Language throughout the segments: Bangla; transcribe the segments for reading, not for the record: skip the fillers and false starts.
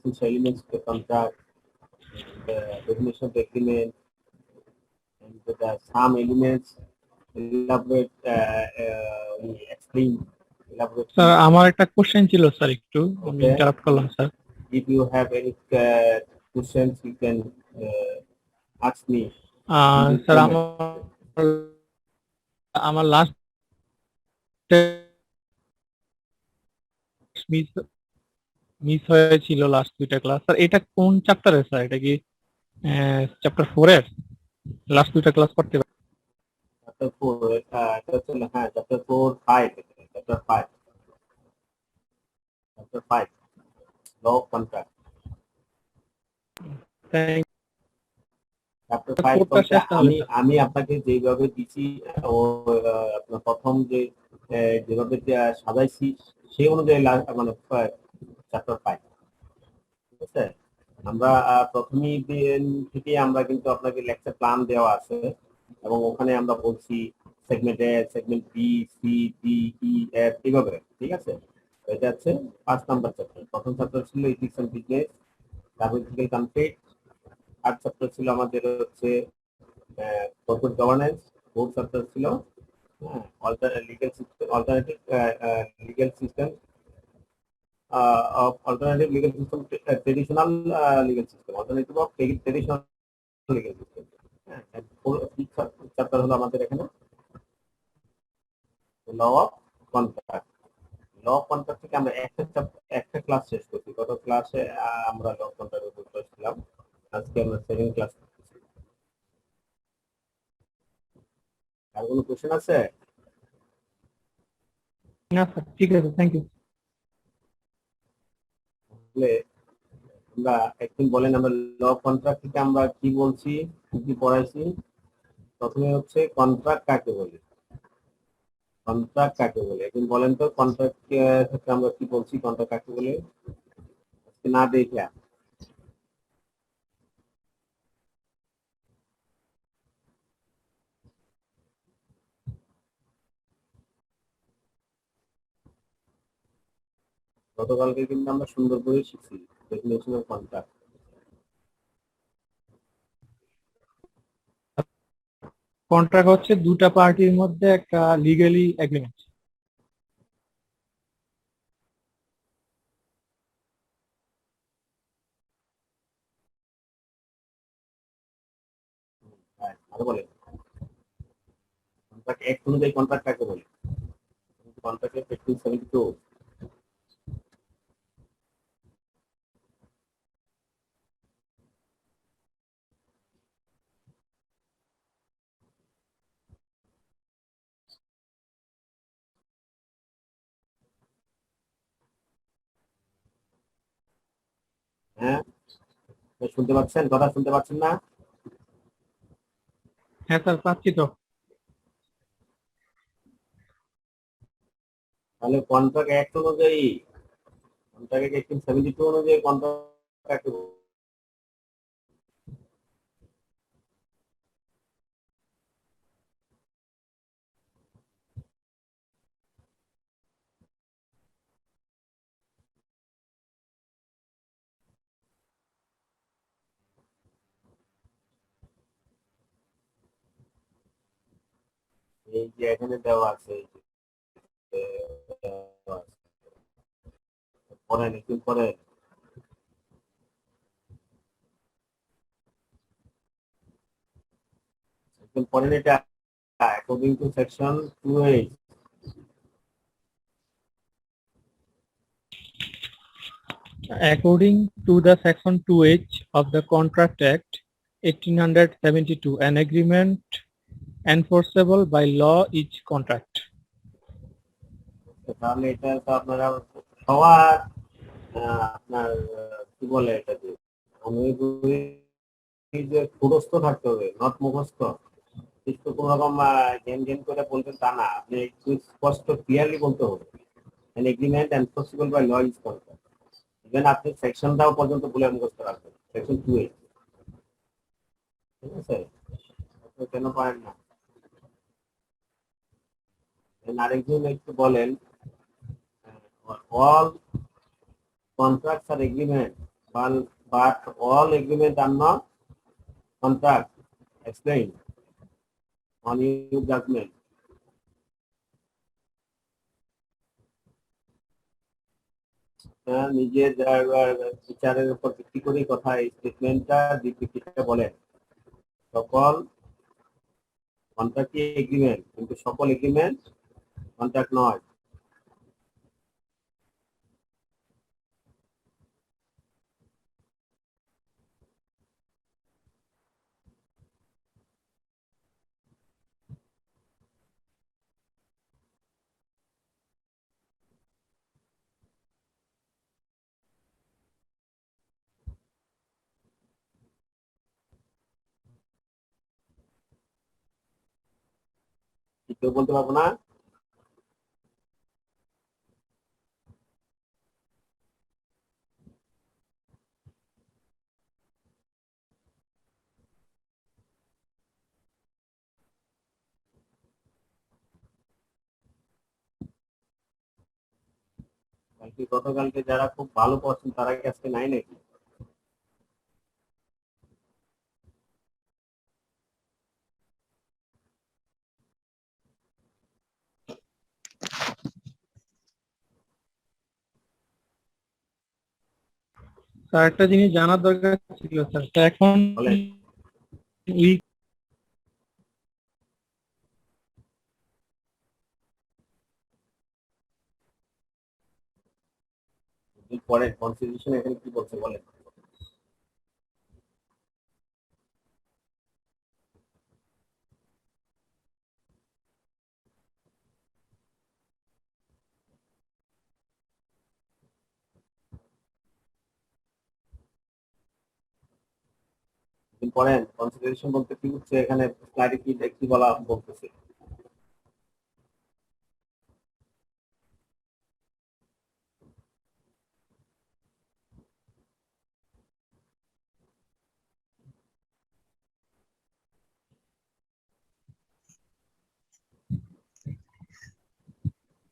essential elements of the contract, the definition of the agreement, and some elements elaborate explain elaborate. Sir আমার একটা কোশ্চেন ছিল স্যার, একটু আমি Okay. ইন্টারাপ্ট করলাম sir. If you have any questions, you can ask me. Sir আমার লাস্ট মিস হয়েছিল লাস্ট দুইটা ক্লাস স্যার। এটা কোন চ্যাপ্টারে স্যার? এটা কি চ্যাপ্টার 4 এর লাস্ট দুইটা ক্লাস করতে পারি? Chapter 4, chapter 4, 5, chapter 5, chapter 5, law of contract. Thank Chapter 5 বলতে আমি আপনাকে যেভাবে দিছি ও আপনার প্রথম যে যেভাবে সাজাইছি সেই অনুযায়ী মানে চ্যাপ্টার 5, ঠিক আছে? আমরা প্রথমেই দিন থেকে আমরা কিন্তু আপনাকে লেকচার প্ল্যান দেওয়া আছে এবং ওখানে আমরা বলছি segment A, segment B, C, D, E, F এইভাবে, ঠিক আছে? এটা হচ্ছে 5 নাম্বার চ্যাপ্টার। প্রথম চ্যাপ্টার ছিল ethics and business, double conflict. Third chapter ছিল আমাদের হচ্ছে কর্পোরেট গভর্নেন্স। ফোর্থ চ্যাপ্টার ছিল alternative legal system of alternative legal system, traditional legal system, alternative of traditional legal system. And chapter হলো আমাদের এখানে law of contract. Law of contract থেকে আমরা একটা ক্লাস শেষ করছি। গত ক্লাসে আমরা ল অফ কন্ট্রাক্টের উপর ছিলাম, আজকে আমরা সেকেন্ড ক্লাস করছি। আর কোনো কোশ্চেন আছে? না স্যার, ঠিক আছে, থ্যাংক ইউ। আমরা একদিন বলেন আমরা ল অফ কন্ট্রাক্ট থেকে আমরা কি বলছি, কি পড়াইছি? প্রথমে হচ্ছে কন্ট্রাক্ট কাকে বলে, কন্ট্রাক্ট কাকে বলে একদিন বলেন তো। কন্ট্রাক্ট থেকে আমরা কি বলছি, কন্ট্রাক্ট কাকে বলে না দেখে গতকালকে কিন্তু আমরা সুন্দর করে শিখছি ডেফিনেশন অফ কন্ট্রাক্ট। কন্ট্রাক্ট হচ্ছে দুটা পার্টির মধ্যে একটা লিগ্যালি এগ্রিমেন্ট। হ্যাঁ, আরো বলে কন্ট্রাক্ট এক অনুযায়ী কন্ট্রাক্ট কাকে বলে? কন্ট্রাক্টের 1572 হ্যাঁ, শুনতে পাচ্ছেন? কথা শুনতে পাচ্ছেন না? হ্যাঁ স্যার, পাচ্ছি তো। তাহলে কন্ট্রাক্ট অ্যাক্ট অনুযায়ী, কন্ট্রাক্ট 1872 অনুযায়ী কন্ট্রাক্ট কাকে বলে? এই যে এখানে দেওয়া আছে, পড়েন একটু পরে। পড়েন এটা according to section 2A. According to the section 2H of the Contract Act 1872, an agreement enforceable by law is contract. তাহলে এটা তো আপনারা সবার আপনার কি বলে এটাকে, আমি যে মুখস্থ থাকতে হবে, নট মুখস্থ। কিন্তু কোন রকম গেম গেম করে বলবেন তা না, আপনি একটু স্পষ্ট ক্লিয়ারলি বলতে হবে। an agreement enforceable by law is contract. Even আপনি সেকশনটাও পর্যন্ত বলে মুখস্থ রাখবেন, সেকশন 2A, ঠিক আছে? আপনি কেন পারেন না? আরেকজন একটু বলেন, all contracts are agreement but all agreement are not contract. Explain on your judgment. নিজের বিচারের উপর ভিত্তি করে কথা এই স্টেটমেন্টটা বিবৃতিটা বলেন সকল কন্ট্রাক্টই এগ্রিমেন্ট কিন্তু সকল এগ্রিমেন্ট কন্ট্রাক্ট নয়। কেউ বলতে পারবো না? গতকালকে যারা খুব ভালো করছেন তারা কি আজকে নাই নাকি? স্যার একটা জিনিস জানার দরকার ছিল স্যার, এখন বলেন। পরে কনস্টিটিউশন এখানে কি বলছে বলেন। পড়েন কনসিডারেশন বলতে কি হচ্ছে এখানে স্লাইডে কি বলা বলতেছে।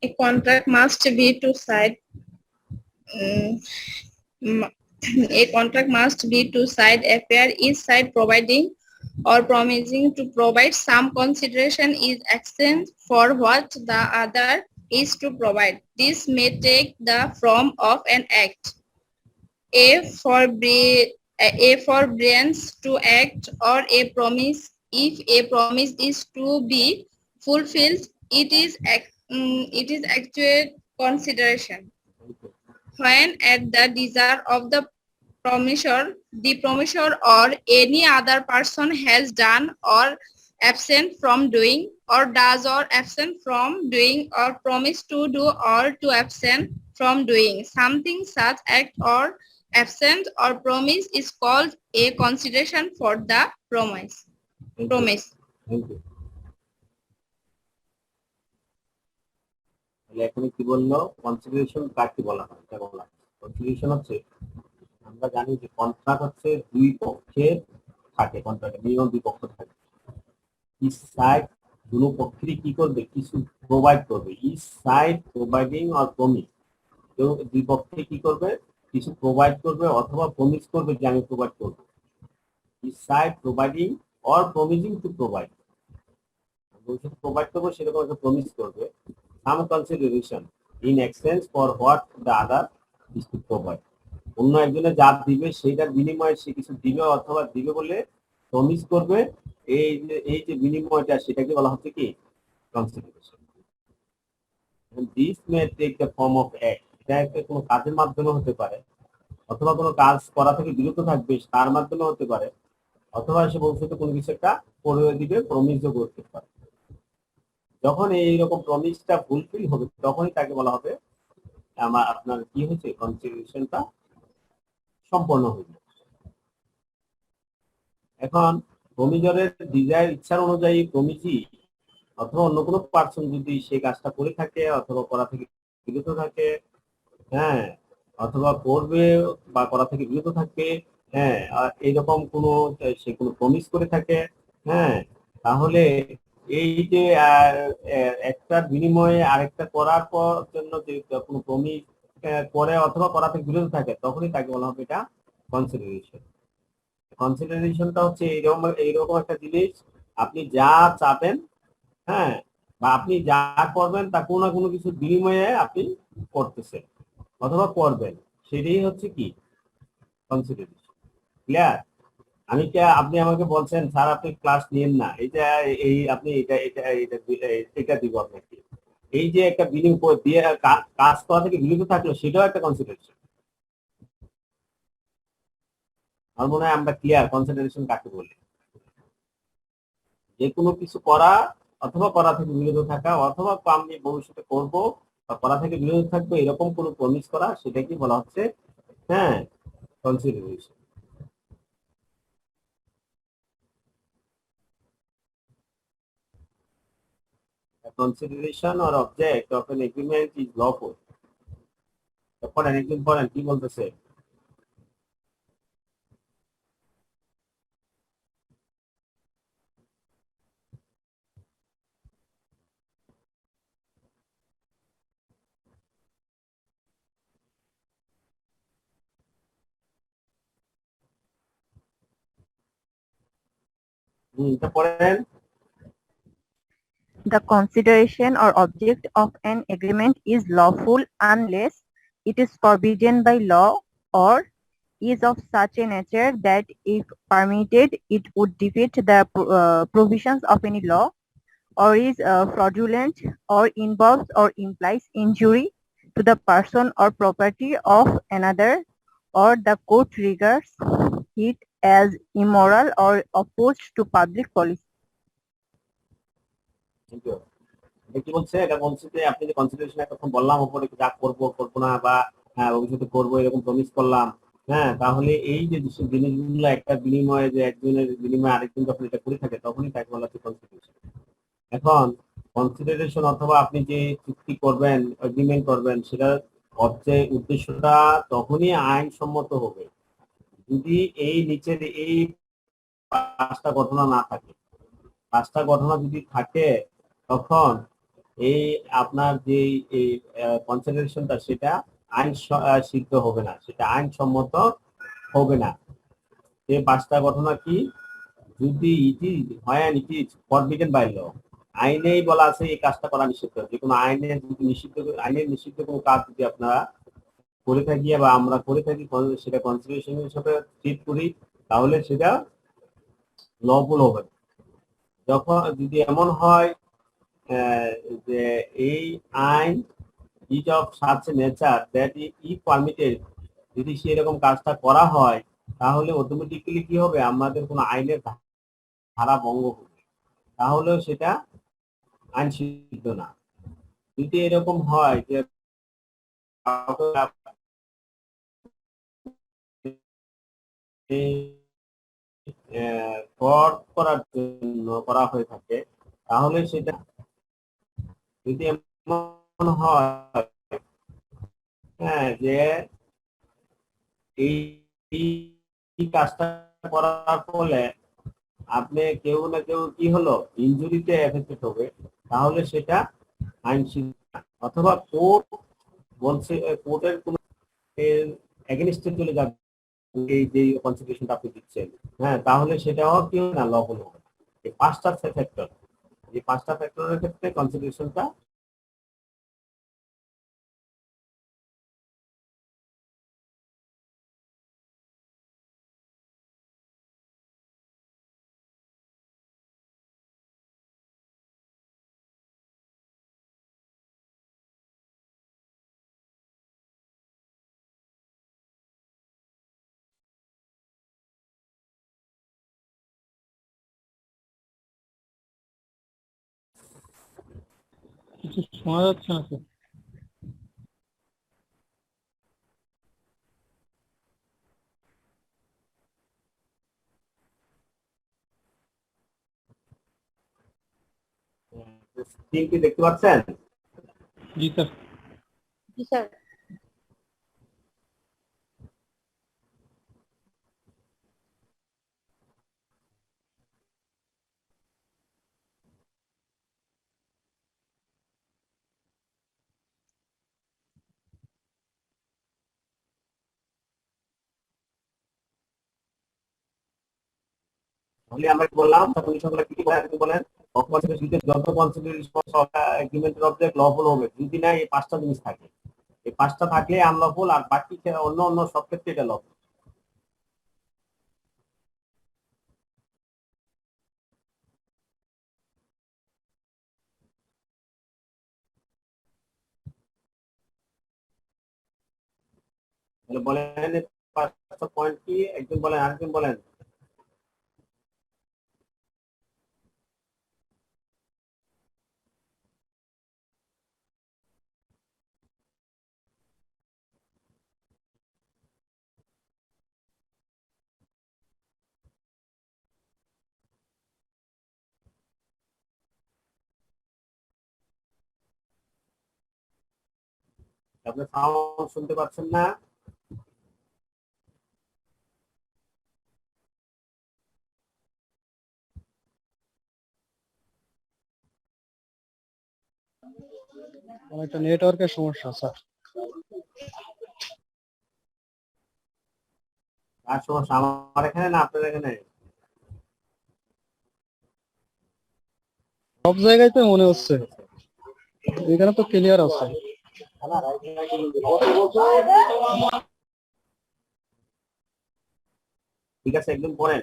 A contract must be two side. A contract must be two side affair, each side providing or promising to provide some consideration is exchange for what the other is to provide. This may take the form of an act. A forbearance to act or a promise. If a promise is to be fulfilled, it is actual consideration. When at the desire of the promisor or any other person has done or absent from doing or does or absent from doing or promise to do or to absent from doing something, such act or absent or promise is called a consideration for the promise. Thank you. এখন কি বললো কনসিডারেশন কাকে বলা হয়? এটা বলা কনসিডারেশন হচ্ছে আমরা জানি যে কন্ট্রাক্ট হচ্ছে দুই পক্ষের থাকে, কন্ট্রাক্টে মিনিমাম দুই পক্ষ থাকে। ইচ সাইড দুটো পক্ষেরই কি করবে কিছু প্রোভাইড করবে। Each side providing or promise, কেউ দুই পক্ষে কি করবে কিছু প্রোভাইড করবে অথবা প্রমিস করবে যে আমি প্রোভাইড করবো। Each side providing or promising to provide, provide করবো সেরকম একটা প্রমিস করবে। Some consideration in exchange for what the other is to provide. অন্য একজনে যা দিবে সেটার বিনিময়ে সে কিছু দিবে অথবা দিবে বলে প্রমিস করবে। এই যে বিনিময়টা সেটাকে বলা হচ্ছে কি consideration. This may take the form of act. এটা একটা কোনো কাজের মাধ্যমে হতে পারে অথবা কোনো কাজ করা থেকে বিরত থাকবে তার মাধ্যমে হতে পারে অথবা সে ভবিষ্যতে কোনো কিছু একটা করে দিবে প্রমিসও করতে পারে। যখন এইরকম প্রমিসটা ফুলফিল হবে তখনই তাকে বলা হবে আপনার কি হচ্ছে কনসিডারেশনটা সম্পন্ন হইল। এখন প্রমিজরের ডিজায়ার ইচ্ছার অনুযায়ী প্রমিজি অথবা অন্য কোনো পার্সন যদি সেই কাজটা করে থাকে অথবা করা থেকে বিরত থাকে, হ্যাঁ, অথবা করবে বা করা থেকে বিরত থাকবে, হ্যাঁ, এইরকম কোনো সে কোনো প্রমিস করে থাকে, হ্যাঁ, তাহলে এই যে একটার বিনিময়ে আরেকটা করার পর জন্য যে কোনো প্রমিস করে অথবা করা থেকে বিরত থাকে তখনই তাকে বলা হবে এটা কনসিডারেশন। কনসিডারেশনটা হচ্ছে এইরকম এইরকম একটা জিনিস, আপনি যা চাবেন, হ্যাঁ, বা আপনি যা করবেন তা কোনো না কোনো কিছু বিনিময়ে আপনি করতেছেন অথবা করবেন, সেটাই হচ্ছে কি কনসিডারেশন। ক্লিয়ার? আপনি আমাকে বলছেন স্যার আপনি ক্লাস নিয়েন না, এটা এই আপনি এটা দিব আপনাকে, এই যে একটা বিনিয়োগ দিয়ে কাজ করা থেকে বিরত থাকলো, সেটাও একটা কনসিডারেশন। আমার মনে হয় আমরা ক্লিয়ার কনসিডারেশন কাকে বলি। যে কোনো কিছু করা অথবা করা থেকে বিরত থাকা, অথবা আমি ভবিষ্যতে করব বা করা থেকে বিরত থাকবো, এরকম কোনো প্রমিস করা, সেটাকে বলা হচ্ছে, হ্যাঁ, consideration. Consideration or object of an agreement is lawful. পড়েন একদিন পড়েন কি বলতেছে। এটা পড়েন। The consideration or object of an agreement is lawful unless it is forbidden by law or is of such a nature that if permitted it would defeat the provisions of any law, or is fraudulent, or involves or implies injury to the person or property of another, or the court regards it as immoral or opposed to public policy. Thank you. এটা কি বলছে? এটা বলছে যে আপনি যে কনসিডারেশন এখন বললাম উপরে যা করবো করবো না, বা ভবিষ্যতে করবো এরকম প্রমিস করলাম, হ্যাঁ, তাহলে এই যে জিনিসগুলো একটা বিনিময়ে, যে একজনের বিনিময়ে আরেকজন যখন এটা করে থাকে, তখনই তাকে বলা হচ্ছে কনসিডারেশন। এখন কনসিডারেশন অথবা আপনি যে চুক্তি করবেন, এগ্রিমেন্ট করবেন, সেটার উদ্দেশ্যটা তখনই আইনসম্মত হবে যদি এই নিচের এই পাঁচটা ঘটনা না থাকে। পাঁচটা ঘটনা যদি থাকে, তখন এই আপনার যে এই কনসিডারেশনটা, সেটা আইন সিদ্ধ হবে না, সেটা আইনসম্মত হবে না। এই পাঁচটা ঘটনা কি? যদি ইট ইজ হয় it is forbidden by law, আইনেই বলা আছে এই কাজটা করা নিষিদ্ধ। যে কোনো আইনের যদি নিষিদ্ধ, আইনের নিষিদ্ধ কোনো কাজ যদি আপনারা করে থাকি বা আমরা করে থাকি, সেটা কনসিডারেশন হিসেবে ট্রিট করি, তাহলে সেটা লফুল হবে। যখন যদি এমন হয় যে এই আইন is of such nature that E permitted, যদি সেরকম কাজটা করা হয়, তাহলে অটোমেটিক্যালি কি হবে, আমাদের কোনো আইনের ধারা ভঙ্গ হবে, তাহলেও সেটা আইন সিদ্ধ না। যদি এরকম হয় যে ফ্রড করার জন্য করা হয়ে থাকে, তাহলে সেটা, যদি এমন হয়, হ্যাঁ, যে এই কাজটা করার ফলে আপনি কেউ না কেউ কি হলো, ইনজুরিতে এফেক্টেড হবে, তাহলে সেটা আইন সিদ্ধ। অথবা কোর্ট বলছে, কোর্টের কোন এগেনস্টে চলে যাবে এই যে কনসিডারেশনটা আপনি দিচ্ছেন, হ্যাঁ, তাহলে সেটাও কি হবে না, লবল হবে। এই পাঁচটা ফ্যাক্টর, এই পাঁচটা ফ্যাক্টরের ক্ষেত্রে কনসিডারেশনটা কিছু শোনা যাচ্ছে না তো। স্ক্রিন কি দেখতে পাচ্ছেন? জি স্যার। Yes, sir. তাহলে আমরা কি বললাম কন্ডিশনগুলো কি বলেন আপনি বলেন অফ কনসিডারেশন যত কনসিডারেশন এগ্রিমেন্টের অবজেক্ট লফুল হবে যদি না এই পাঁচটা জিনিস থাকে এই পাঁচটা থাকলে আনলফুল আর বাকি অন্য অন্য সব ক্ষেত্রে এটা লফুল তাহলে বলেন এই পাঁচটা পয়েন্ট কি একজন বলেন আরেকজন বলেন আপনি সাউন্ড শুনতে পাচ্ছেন না একটা নেটওয়ার্কের সমস্যা স্যার। আর সমস্যা আমার এখানে না আপনার এখানে সব জায়গায় তো মনে হচ্ছে, এখানে তো ক্লিয়ার আছে। ঠিক আছে একদম পড়েন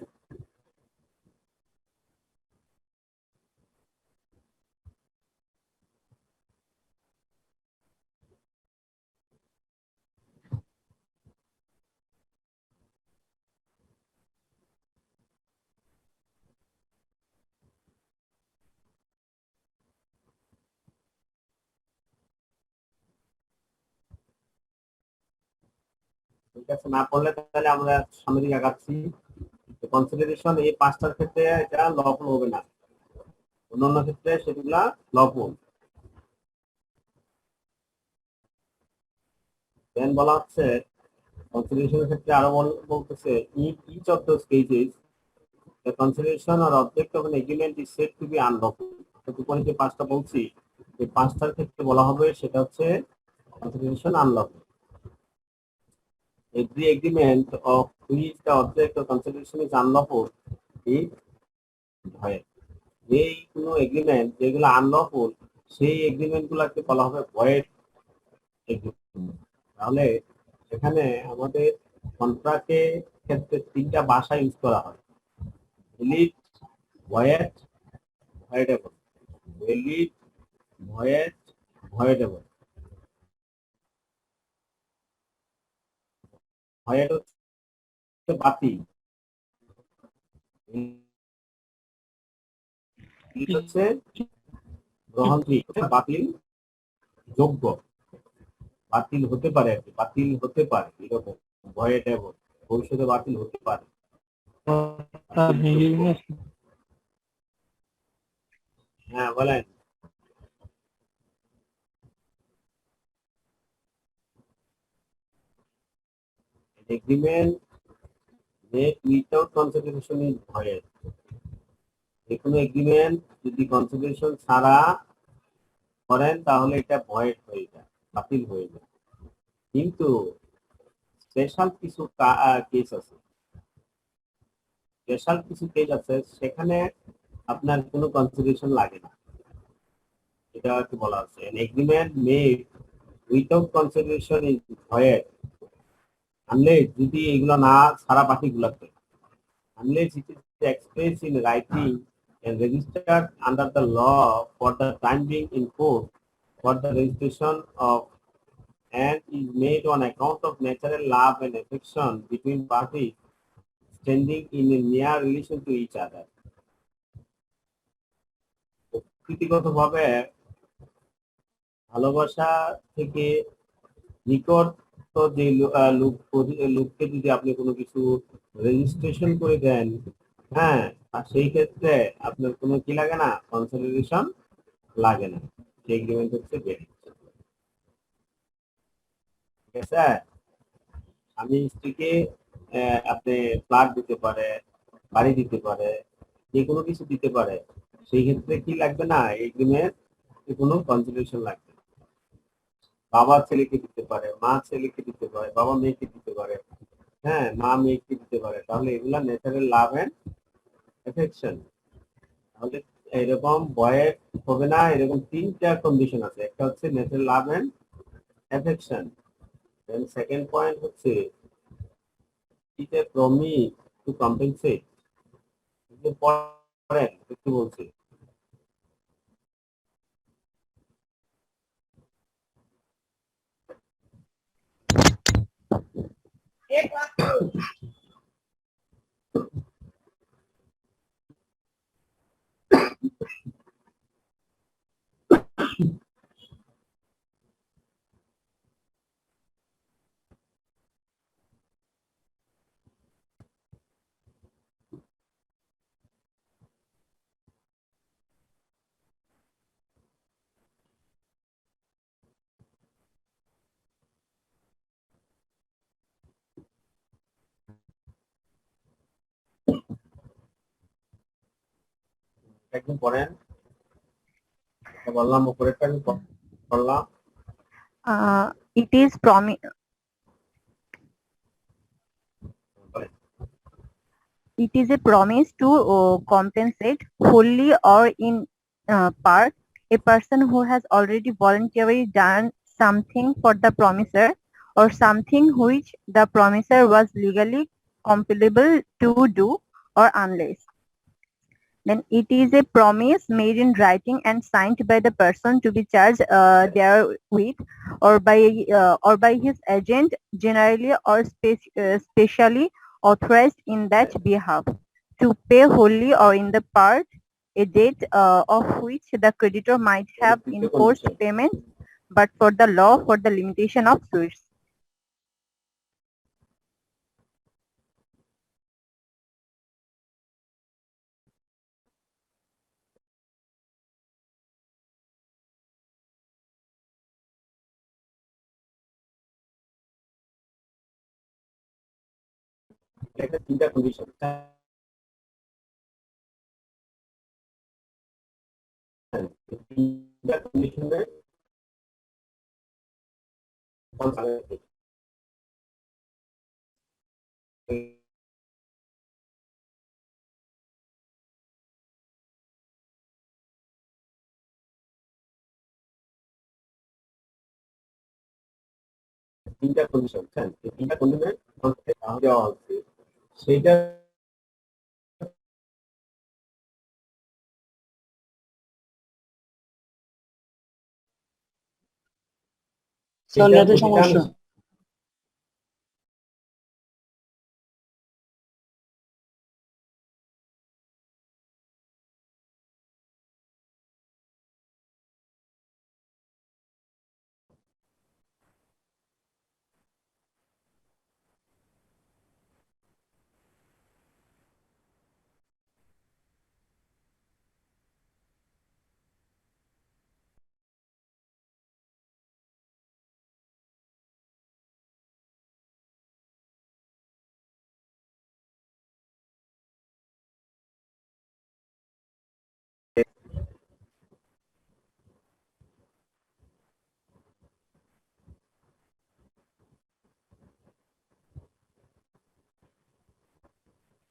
ঠিক আছে না পড়লে তাহলে আমরা সামনের দিকে আগাচ্ছি কনসিডারেশন এই পাঁচটার ক্ষেত্রে এটা লফুল হবে না অন্যান্য ক্ষেত্রে সেগুলা লফুল দেন বলা হচ্ছে কনসিডারেশনের ক্ষেত্রে আরো বলতেছে each of those cases the consideration or object of an agreement is said to be unlawful উপরে যে পাঁচটা বলছি এই পাঁচটার ক্ষেত্রে বলা হবে সেটা হচ্ছে consideration unlawful every agreement of which the object of consideration is unlawful is void এই কোনো এগ্রিমেন্ট যেগুলো আনলফুল সেই এগ্রিমেন্ট গুলাকে বলা হবে ভয়েড এগ্রিমেন্ট তাহলে এখানে আমাদের কন্ট্রাক্টের ক্ষেত্রে তিনটা ভাষা ইউজ করা হয় valid void voidable valid void voidable void হচ্ছে বাতিল হচ্ছে গ্রহণযোগ্য বাতিল যোগ্য বাতিল হতে পারে আর কি বাতিল হতে পারে এরকম ভয়েডেবল ভবিষ্যতে বাতিল হতে পারে হ্যাঁ বলেন agreement made without consideration is void যে কোনো এগ্রিমেন্ট যদি কনসিডারেশন ছাড়া করেন তাহলে এটা ভয়েড হয়ে যায় বাতিল হয়ে যায় কিন্তু স্পেশাল কিছু কেস আছে স্পেশাল কিছু কেস আছে সেখানে আপনার কোনো কনসিডারেশন লাগে না এটা কি বলা আছে an agreement made without consideration is void unless যদি এগুলো না ছাড়া বাকিগুলোতে unless it is expressed in writing and registered under the law for the time being in force for the registration of and is made on account of natural love and affection between parties standing in a near relation to each other. প্রকৃতিগতভাবে ভালোবাসা থেকে নিকট যে লোককে যদি আপনি কোনো কিছু রেজিস্ট্রেশন করে দেন হ্যাঁ আর সেই ক্ষেত্রে আপনার কোনো কি লাগে না কনসিডারেশন লাগে না সেই এগ্রিমেন্ট হচ্ছে ভ্যালিড ঠিক আছে আমি স্ত্রীকে আপনি ফ্ল্যাট দিতে পারে বাড়ি দিতে পারে যে কোনো কিছু দিতে পারে সেই ক্ষেত্রে কি লাগবে না এগ্রিমেন্ট কোনো কনসিডারেশন লাগবে বাবা ছেলেকে দিতে পারে মা ছেলেকে দিতে পারে বাবা মেয়েকে দিতে পারে হ্যাঁ মা মেয়েকে দিতে পারে তাহলে এগুলা ন্যাচারাল লাভ এন্ড এফেকশন, তাহলে এরকম বয়েড হবে না। এরকম তিনটা কন্ডিশন আছে, একটা হচ্ছে natural love and affection. Then second point হচ্ছে it a promise to compensate. পরেন একটু বলছি। একদম পড়েন, বললাম উপরেরটা আমি বললাম। It is promi It is a promise to compensate wholly or in part a person who has already voluntarily done something for the promiser or something which the promiser was legally compellable to do or unless. Then it is a promise made in writing and signed by the person to be charged therewith or by his agent generally or specially authorized in that behalf to pay wholly or in the part a debt of which the creditor might have enforced payment but for the law for the limitation of suits. একটা তিনটা কন্ডিশন, তিনটা কন্ডিশনে তিনটা কন্ডিশন, এই তিনটা কন্ডিশনে দেওয়া হচ্ছে সেইটা স্যার নেটের সমস্যা।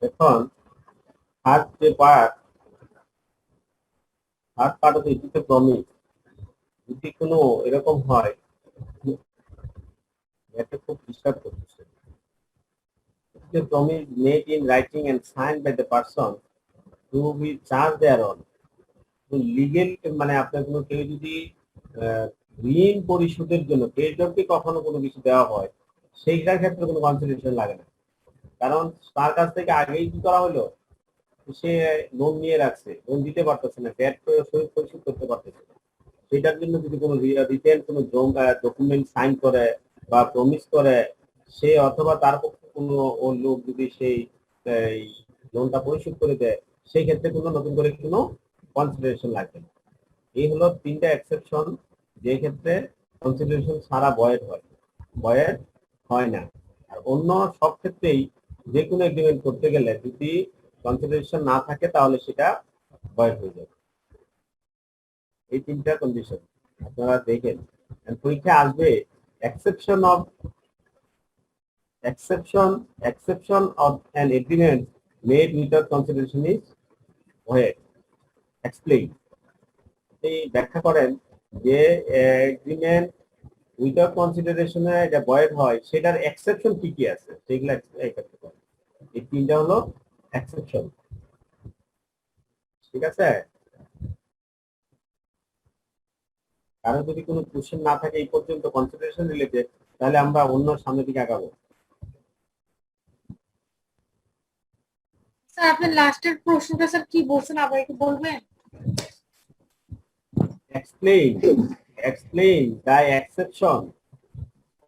এখন থার্ড যে পার্ট, থার্ড পার্ট হচ্ছে ইট প্রমিস। যদি কোনো এরকম হয় এটা খুব ডিস্টার্ব করতেছে, the promise made in writing and signed by the person to be charged thereon. Legal মানে আপনার কোনো কেউ যদি ঋণ পরিশোধের জন্য ক্রেডিটরকে কখনো কোনো কিছু দেওয়া হয় সেইটার ক্ষেত্রে কোনো কনসিডারেশন লাগে না, কারণ তার কাছ থেকে আগেই কি করা হলো, সে লোন নিয়ে রাখছে, লোন দিতে পারতেছে না, ডেট পরিশোধ করতে পারতেছে না। সেটার জন্য যদি কোনো রিটেন কোনো ডকুমেন্ট সাইন করে বা প্রমিস করে সে, অথবা তার পক্ষে কোনো লোক যদি সেই লোনটা পরিশোধ করে দেয়, সেই ক্ষেত্রে কোনো নতুন করে কোনো কনসিডারেশন লাগবে না। এই হলো তিনটা এক্সেপশন, যে ক্ষেত্রে কনসিডারেশন ছাড়া ভয়েড হয়, ভয়েড হয় না। আর অন্য সব ক্ষেত্রেই যে কোনো এগ্রিমেন্ট করতে গেলে যদি কনসিডারেশন না থাকে তাহলে সেটা ভয়েড হয়ে যাবে। এই তিনটা কন্ডিশন আপনারা দেখেন, পরীক্ষা আসবে exception of an agreement made without consideration is void. Explain, এই ব্যাখ্যা করেন যে এগ্রিমেন্ট উইদাউট কনসিডারেশনে এটা ভয়েড হয় সেটার এক্সেপশন কি কি আছে সেগুলো এক্ষেত্রে করেন। এই তিনটা হলো এক্সেপশন, ঠিক আছে? কারণ যদি কোনো কোশ্চেন না থাকে এই পর্যন্ত কনসিডারেশন রিলেটেড, তাহলে আমরা অন্য সামনের দিকে আগাবো। স্যার আপনি লাস্টের প্রশ্নটা স্যার কি বলছেন আবার একটু বলবেন? Explain the exception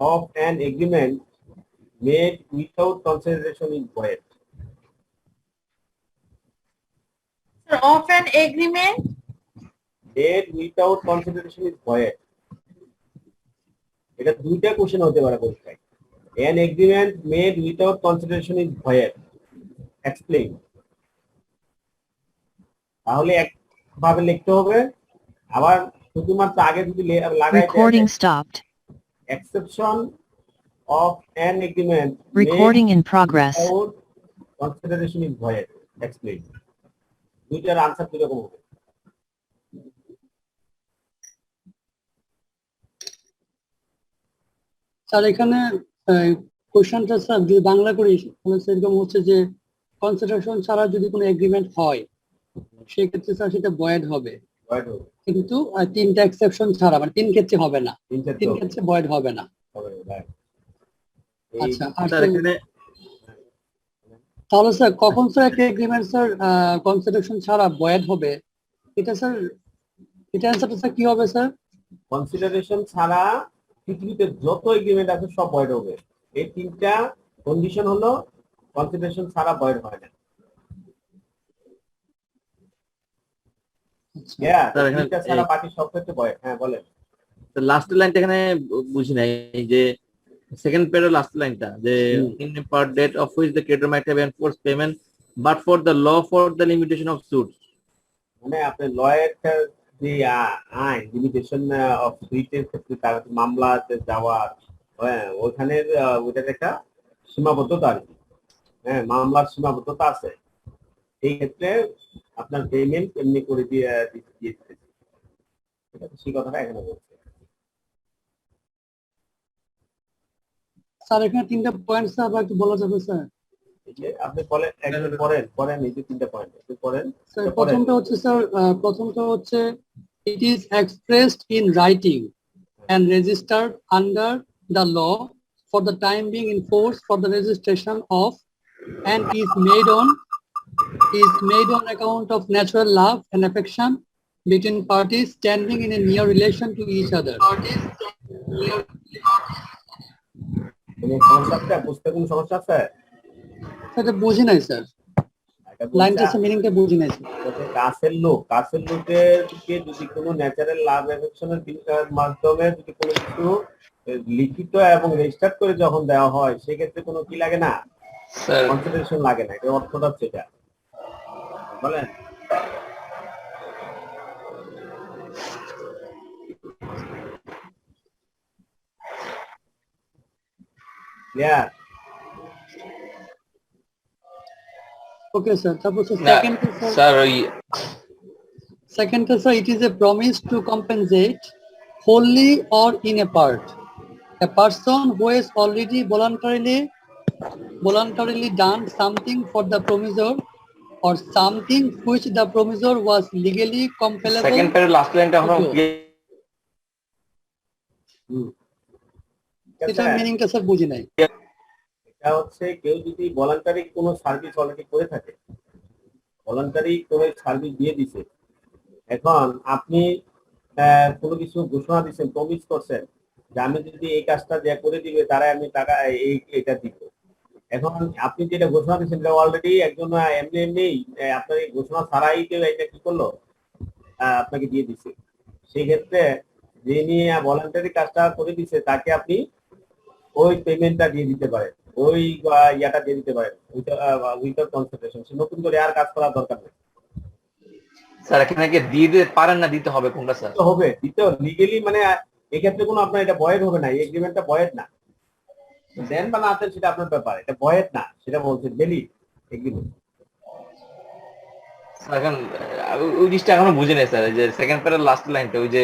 of an agreement made without consideration is void. Sir of an agreement Made without consideration is void. এটা দুইটা কোশ্চেন হতে পারে পরীক্ষায়। An agreement made without consideration is void. Explain. তাহলে একভাবে লিখতে হবে, আবার শুধুমাত্র আগে যদি লাগাই Recording stopped. exception of an agreement Recording made in progress. without consideration is void. Explain. দুইটার আনসার কিরকম হবে? স্যার এখানে কোশ্চেনটা স্যার যদি বাংলা করি তাহলে সেরকম হচ্ছে যে কনসিডারেশন ছাড়া যদি কোনো এগ্রিমেন্ট হয় সেক্ষেত্রে স্যার সেটা ভয়েড হবে, Void হবে। কিন্তু তিনটা এক্সেপশন ছাড়া মানে তিন ক্ষেত্রে হবে না, তিনটা তিন ক্ষেত্রে ভয়েড হবে না। হবে, right. এই আচ্ছা আর স্যার এখানে তাহলে স্যার কখন স্যার একটা এগ্রিমেন্ট স্যার কনসিডারেশন ছাড়া ভয়েড হবে, এটা স্যার এটা অ্যান্সারটা স্যার কি হবে স্যার? কনসিডারেশন ছাড়া পৃথিবীতে যত এগ্রিমেন্ট আছে সব ভয়েড হবে। এই তিনটা কন্ডিশন হলো কনসিডারেশন ছাড়া ভয়েড হয় না। হ্যাঁ, স্যার, এখানে তিনটা ছাড়া বাকি সব ক্ষেত্রে ভয়েড। হ্যাঁ বলেন। লাস্ট লাইনটা এখানে বুঝি নাই, যে সেকেন্ড পেজের লাস্ট লাইনটা যে in per date of which the creditor might have enforce payment but for the law for the limitation of suit. মানে আপনি লয়ের যে আইন লিমিটেশন অফ সুইটের ক্ষেত্রে তার মামলাতে যাওয়ার, হ্যাঁ ওখানের ওইটার একটা সীমাবদ্ধতা আর কি। হ্যাঁ মামলার সীমাবদ্ধতা আছে, এই ক্ষেত্রে আপনার পেমেন্ট এমনি করে দিয়ে দিতে, ঠিক আছে? সেই কথাটা এখানে বলছে। স্যার এখানে তিনটা পয়েন্ট স্যার আবার একটু বলা যাবে স্যার? এই যে আপনি বলেন, একজন পড়েন এই যে তিনটা পয়েন্ট একটু পড়েন। স্যার প্রথমটা হচ্ছে স্যার প্রথমটা হচ্ছে it is expressed in writing and registered under the law for the time being in force for the registration of and is made on account of natural love and affection between parties standing in a near relation to each other. মানে সমস্যাটা বুঝতে কোনো সমস্যা আছে? সেটা বুঝি নাই স্যার, এটা বলছে, লাইনটা স্যার মিনিংটা বুঝি নাই স্যার। বলছে কাছের লোকেরকে যদি কোনো ন্যাচারাল লাভ এফেকশনের মাধ্যমে যদি কোনো কিছু লিখিত এবং রেজিস্টার করে যখন দেওয়া হয় সেক্ষেত্রে কোনো কি লাগে না, কনসিডারেশন লাগে না। এর অর্থটা হচ্ছে এটা, বলেন। ক্লিয়ার? ওকে স্যার, তারপর সেকেন্ড স্যার ওই second sir, it is a promise to compensate wholly or in a part a person who has already voluntarily done something for the promisor or something which the promisor was legally compellable second পেজের লাস্ট লাইনটা এখনো to do. এটা মিনিংটা স্যার বুঝি নাই। এটা হচ্ছে কেউ যদি ভলান্টারি কোনো সার্ভিস অলরেডি করে থাকে, ভলান্টারি করে সার্ভিস দিয়ে দিছে, এখন আপনি কোনো কিছু ঘোষণা দিচ্ছেন, প্রমিস করছেন যে আমি যদি এই কাজটা যা করে দিবে তারা আমি টাকা এটা দিব। এখন আপনি যেটা ঘোষণা দিচ্ছেন এটা অলরেডি একজন এমনি আপনার এই ঘোষণা ছাড়াই কেউ এটা কি করলো, আপনাকে দিয়ে দিচ্ছে। সেই ক্ষেত্রে যিনি ভলান্টারি কাজটা করে দিচ্ছে তাকে আপনি ওই পেমেন্টটা দিয়ে দিতে পারেন, ওই ইয়াটা দিয়ে দিতে পারেন উইদাউট কনসিডারেশন। সে নতুন করে আর কাজ করার দরকার নেই। স্যার এখানে কি দিয়ে দিতে পারেন না দিতে হবে কোনটা স্যার? হবে দিতে লিগেলি, মানে এক্ষেত্রে কোনো আপনার এটা ভয়েড হবে না, এই এগ্রিমেন্টটা ভয়েড না। দেন বা না দেন সেটা আপনার ব্যাপার, এটা ভয়েড না, সেটা বলছে ভ্যালিড এগ্রিমেন্ট। এখন ওই জিনিসটা এখনো বুঝি নাই স্যার, যে সেকেন্ড প্যারার লাস্ট লাইনটা, ওই যে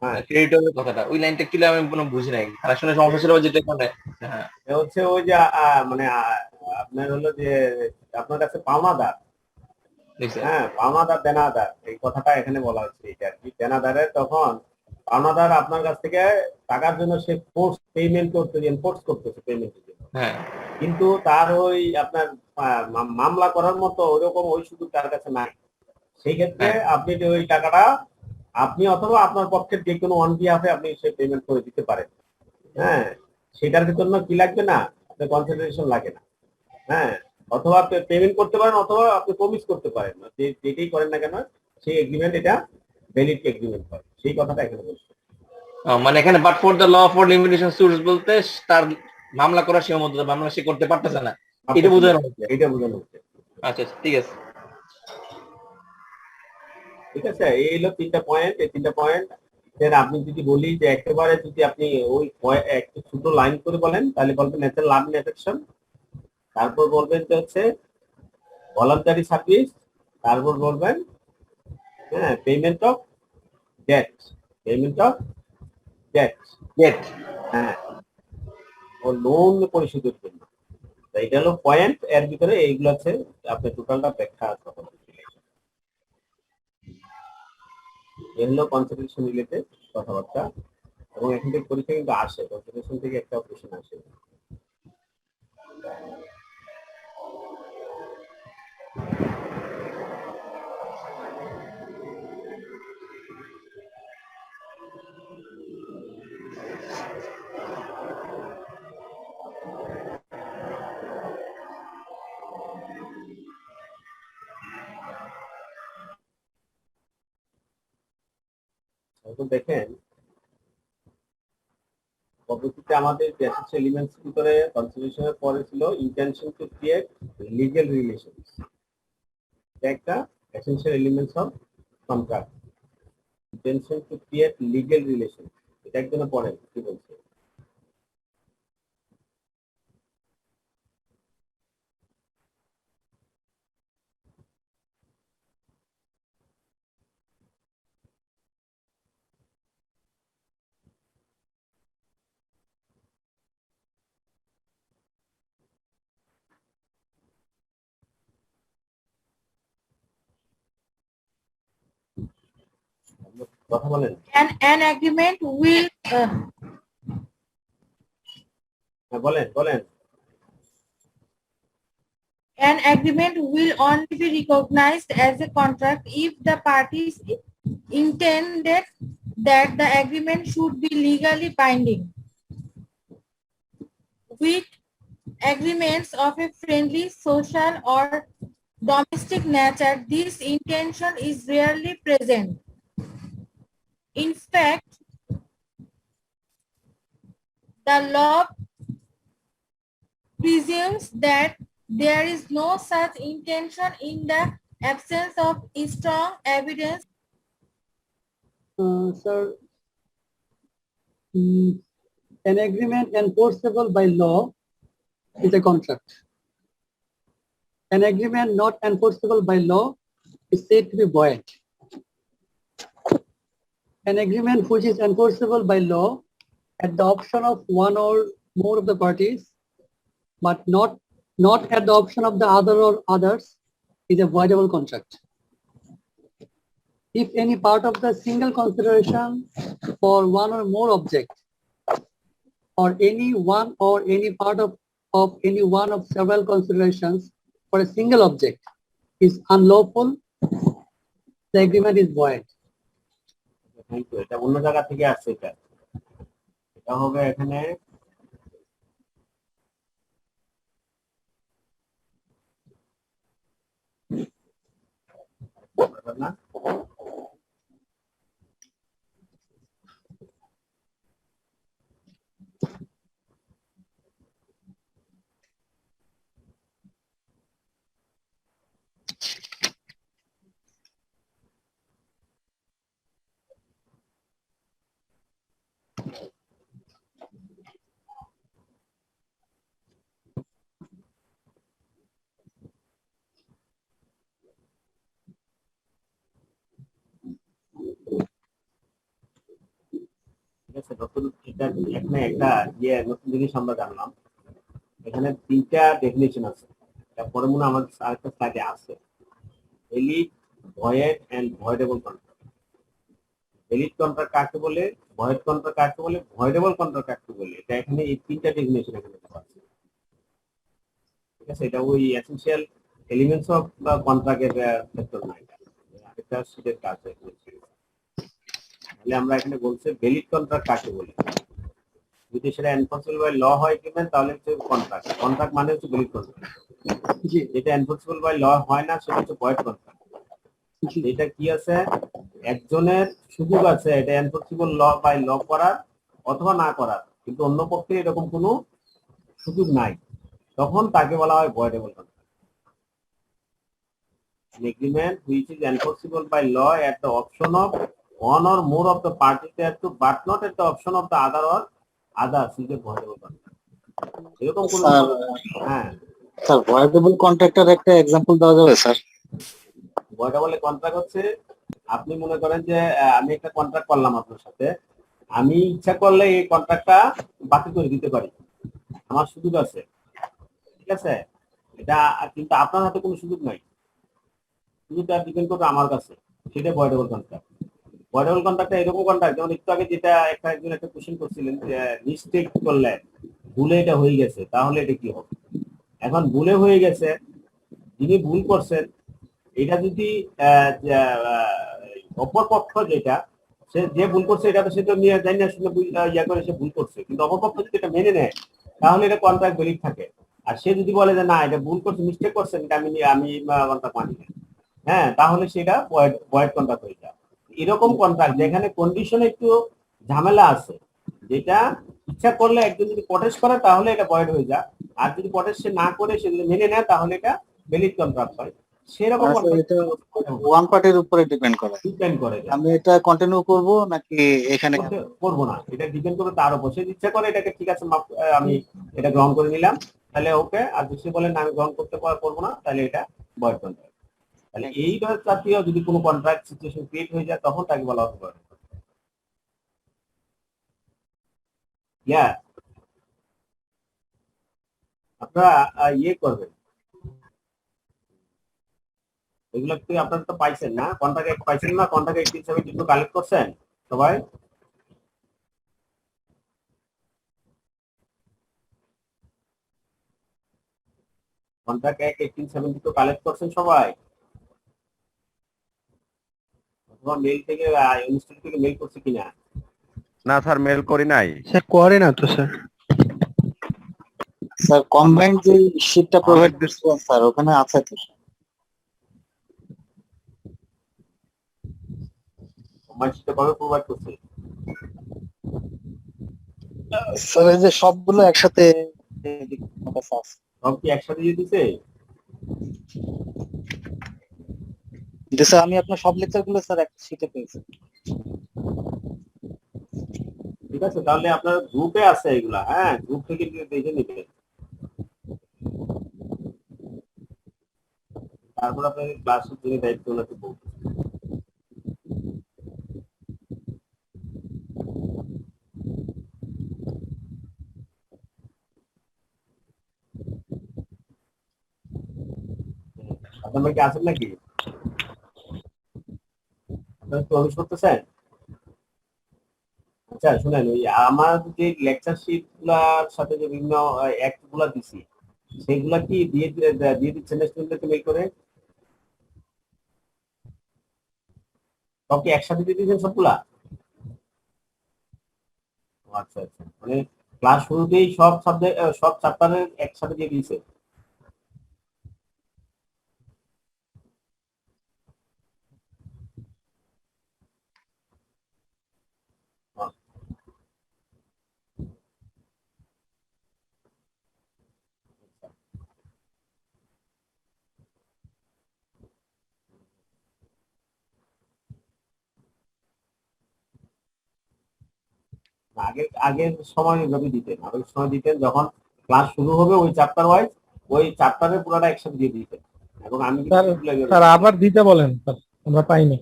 হ্যাঁ ক্রেডিটরের কথাটা, ওই লাইনটা কিলে আমি কোনো বুঝি নাই, কানেকশনের সমস্যা ছিল যেটা মানে। হ্যাঁ এ হচ্ছে ওই যে মানে আপনার হলো যে আপনার কাছে পাওনাদার, জি স্যার। হ্যাঁ পাওনাদার দেনাদার, এই কথাটা এখানে বলা হচ্ছে এটা আর কি। দেনাদারের তখন পাওনাদার আপনার কাছ থেকে টাকার জন্য সে ফোর্স পেমেন্ট করতে এনফোর্স করতেছে পেমেন্টের জন্য, হ্যাঁ কিন্তু তার ওই আপনার মামলা করার মতো ওইরকম ওই সুযোগ তার কাছে নাই। সেই ক্ষেত্রে হ্যাঁ আপনি যে ওই টাকাটা আপনি অথবা আপনার পক্ষের যে কোনো অন বিহাফে আপনি সে পেমেন্ট করে দিতে পারেন। হ্যাঁ, সেটার জন্য কি লাগবে না, আপনার কনসিডারেশন লাগে না। হ্যাঁ, অথবা পেমেন্ট করতে পারেন অথবা আপনি প্রমিস করতে পারেন, যে যেটাই করেন না কেন সেই এগ্রিমেন্ট এটা ভ্যালিড এগ্রিমেন্ট হয়, সেই কথাটা এখানে বলছি। মানে এখানে but for the law for limitation suits বলতে তার মামলা করার সীমাবদ্ধতা, মামলা সে করতে পারতেছে না, এটা বোঝানো হচ্ছে। এটা বোঝানো হচ্ছে। আচ্ছা আচ্ছা, ঠিক আছে। ঠিক আছে, এই হলো তিনটা পয়েন্ট। এই তিনটা পয়েন্ট আপনি যদি বলি যে একেবারে যদি আপনি ওই একটু ছোট লাইন করে বলেন তাহলে বলবেন ন্যাচারাল লাভ ইন অ্যাফেকশন, তারপর বলবেন যে হচ্ছে ভলান্টারি সার্ভিস, তারপর বলবেন হ্যাঁ payment of debt, payment of debt, get. হ্যাঁ ও লোন পরিশোধের জন্য। তো এটা হলো পয়েন্ট, এর ভিতরে এইগুলো আছে আপনার টোটালটা ব্যাখ্যা আছে। এই হলো কনসেন্ট্রেশন রিলেটেড কথাবার্তা, এবং এখান থেকে পরীক্ষা কিন্তু আসে, কনসেন্ট্রেশন থেকে একটা কোশ্চেন আসে। এখন দেখেন পদ্ধতিতে আমাদের বেসিক এলিমেন্টস ভিতরে কনসিডারেশনের পরে ছিল intention to create legal relations, এটা একটা essential elements of contract. Intention to create legal relation, এটা একজন পড়েন কি বলছে। কথা বলেন, An agreement will হ্যাঁ বলেন বলেন। an agreement will only be recognized as a contract if the parties intended that the agreement should be legally binding. With agreements of a friendly, social, or domestic nature, this intention is rarely present. In fact, the law presumes that there is no such intention in the absence of strong evidence. Sir, an agreement enforceable by law is a contract. An agreement not enforceable by law is said to be void. An agreement which is enforceable by law at the option of one or more of the parties, but not at the option of the other or others, is a voidable contract. If any part of the single consideration for one or more object, or any one or any part of any one of several considerations for a single object is unlawful, the agreement is void. Thank you, এটা অন্য জায়গা থেকে আসছে। এটা এটা হবে এখানে না, ঠিক আছে, নতুন এটা এখানে একটা নতুন জিনিস আমরা জানলাম। এখানে 3টা ডেফিনেশন আছে, তারপরে মনে হয় আমাদের আরেকটা স্লাইডে আছে, valid, void and voidable contract. Valid contract কাকে বলে, ভয়েড কন্ট্রাক্ট কাকে বলে, ভয়েডেবল কন্ট্রাক্ট কাকে বলে, এটা এখানে এই 3টা ডেফিনেশন এখানে দেওয়া আছে। ঠিক আছে, এটা ওই এসেনশিয়াল এলিমেন্টস অফ কন্ট্রাক্টের ক্ষেত্রে না, এটা আরেকটা শীটের কাজ। তাহলে আমরা এখানে বলছি ভ্যালিড কন্ট্রাক্ট কাকে বলে, যদি সেটা এনফোর্সেবল বাই ল হয় কিনা তাহলে হচ্ছে কন্ট্রাক্ট। কন্ট্রাক্ট মানে হচ্ছে ভ্যালিড কন্ট্রাক্ট। জি যেটা এনফোর্সেবল বাই ল হয় না সেটা হচ্ছে ভয়েড কন্ট্রাক্ট। জি এটা কি আছে, একজনের সুযোগ আছে এটা এনফোর্সেবল ল বাই ল করার অথবা না করার, কিন্তু অন্য পক্ষে এরকম কোনো সুযোগ নাই, তখন তাকে বলা হয় ভয়েডেবল contract. An agreement which is enforceable by law at the option of one or more of the parties thereto, but not at the option of the other or others is a voidable contract. এরকম কোন হ্যাঁ স্যার ভয়েডেবল কন্ট্রাক্টের একটা এক্সাম্পল দেওয়া যাবে স্যার? ভয়েডেবল কন্ট্রাক্ট হচ্ছে, আপনি মনে করেন যে আমি একটা কন্ট্রাক্ট করলাম আপনার সাথে, আমি ইচ্ছা করলে এই কন্ট্রাক্টটা বাতিল করে দিতে পারি, আমার সুযোগ আছে। ঠিক আছে, এটা কিন্তু আপনার হাতে কোনো সুযোগ নাই, সুযোগটা ডিপেন্ড করবে আমার কাছে, সেটা ভয়েডেবল কন্ট্রাক্ট। ভয়েডেবল কন্ট্রাক্টটা এরকম কন্ট্রাক্ট, যেমন একটু আগে যেটা একজন একটা কোশ্চেন করছিলেন যে মিস্টেক করলে, ভুলে এটা হয়ে গেছে, তাহলে এটা কি হবে। এখন ভুলে হয়ে গেছে, যিনি ভুল করছেন, এটা যদি অপর পক্ষ যেটা সে যে ভুল করছে এটা তো সে তো নিয়ে জানি না শুনে করে সে ভুল করছে, কিন্তু অপর পক্ষ যদি এটা মেনে নেয় তাহলে এটা কন্ট্রাক্ট ভ্যালিড থাকে। আর সে যদি বলে যে না এটা ভুল করছে, মিস্টেক করছেন, এটা আমি কন্ট্রাক্ট মানি না, হ্যাঁ, তাহলে সেটা ভয়েড কন্ট্রাক্ট হয়ে যায়। এরকম কন্ট্রাক্ট যেখানে কন্ডিশনে একটু ঝামেলা আছে, যেটা ইচ্ছা করলে একজন যদি প্রটেস্ট করে তাহলে এটা ভয়েড হয়ে যায়, আর যদি প্রটেস্ট সে না করে সে যদি মেনে নেয় তাহলে এটা ভ্যালিড কন্ট্রাক্ট হয়। সেরকম এটা ওয়ান পার্টির উপরে ডিপেন্ড করে। আমি এটা কন্টিনিউ করব নাকি এখানে করবো না, এটা ডিপেন্ড করবে তার উপর। সে ইচ্ছা করে এটাকে ঠিক আছে আমি এটা গ্রহণ করে নিলাম, তাহলে ওকে, আর যদি সে বলে না আমি গ্রহণ করতে পারবো না, তাহলে এটা ভয়েড কন্ট্রাক্ট। তাহলে এই জাতীয় যদি কোনো কন্ট্রাক্ট সিচুয়েশন ক্রিয়েট হয়ে যায় তখন তাকে বলা হতে পারে। আপনারা করবেন এগুলো, কি আপনারা তো পাইছেন না, কন্ট্রাক্ট পাইছেন না, কন্ট্রাক্ট 1872 কালেক্ট করছেন সবাই? কন্ট্রাক্ট 1872 কালেক্ট করছেন সবাই, অথবা মেল থেকে ইনস্টিটিউট থেকে মেল করছে কিনা? না স্যার, মেল করি নাই স্যার করে না তো স্যার। স্যার কম্বাইন্ড যে শীটটা প্রোভাইড করছেন স্যার ওখানে আছে তো কম্বাইন্ড কবে প্রোভাইড করছে স্যার? এই যে সবগুলো একসাথে সব কি একসাথে দিয়ে দিছে? স্যার আমি আপনার সব লেকচার গুলো স্যার একটা শীটে পেয়েছি। ঠিক আছে, তাহলে আপনার গ্রুপে আছে এগুলা, হ্যাঁ, গ্রুপ থেকে দেখে নিবেন, তারপর আপনার ক্লাসের জন্য দায়িত্ব ওনাকে বলবেন। আপনার কি আছেন নাকি? আপনারা কি অনুষ্ঠ করতেছেন? আচ্ছা শুনেন, ওই আমার যে লেকচার শিট গুলার সাথে যে বিভিন্ন অ্যাক্ট গুলা দিছি সেগুলা কি দিয়ে দিচ্ছেন স্টুডেন্টদেরকে মেল করে? সব কি একসাথে দিয়ে দিচ্ছেন সবগুলা? আচ্ছা আচ্ছা, মানে ক্লাস শুরুতেই সব সাবজেক্ট সব চ্যাপ্টারের একসাথে দিয়ে দিয়েছে। আগের সময় এভাবে দিতেন, আগের সময় দিতেন যখন ক্লাস শুরু হবে ওই চ্যাপ্টার ওয়াইজ ওই চ্যাপ্টারের পুরোটা একসাথে দিয়ে দিতেন, এবং আমি স্যার আবার দিতে বলেন স্যার, আমরা পাইনি।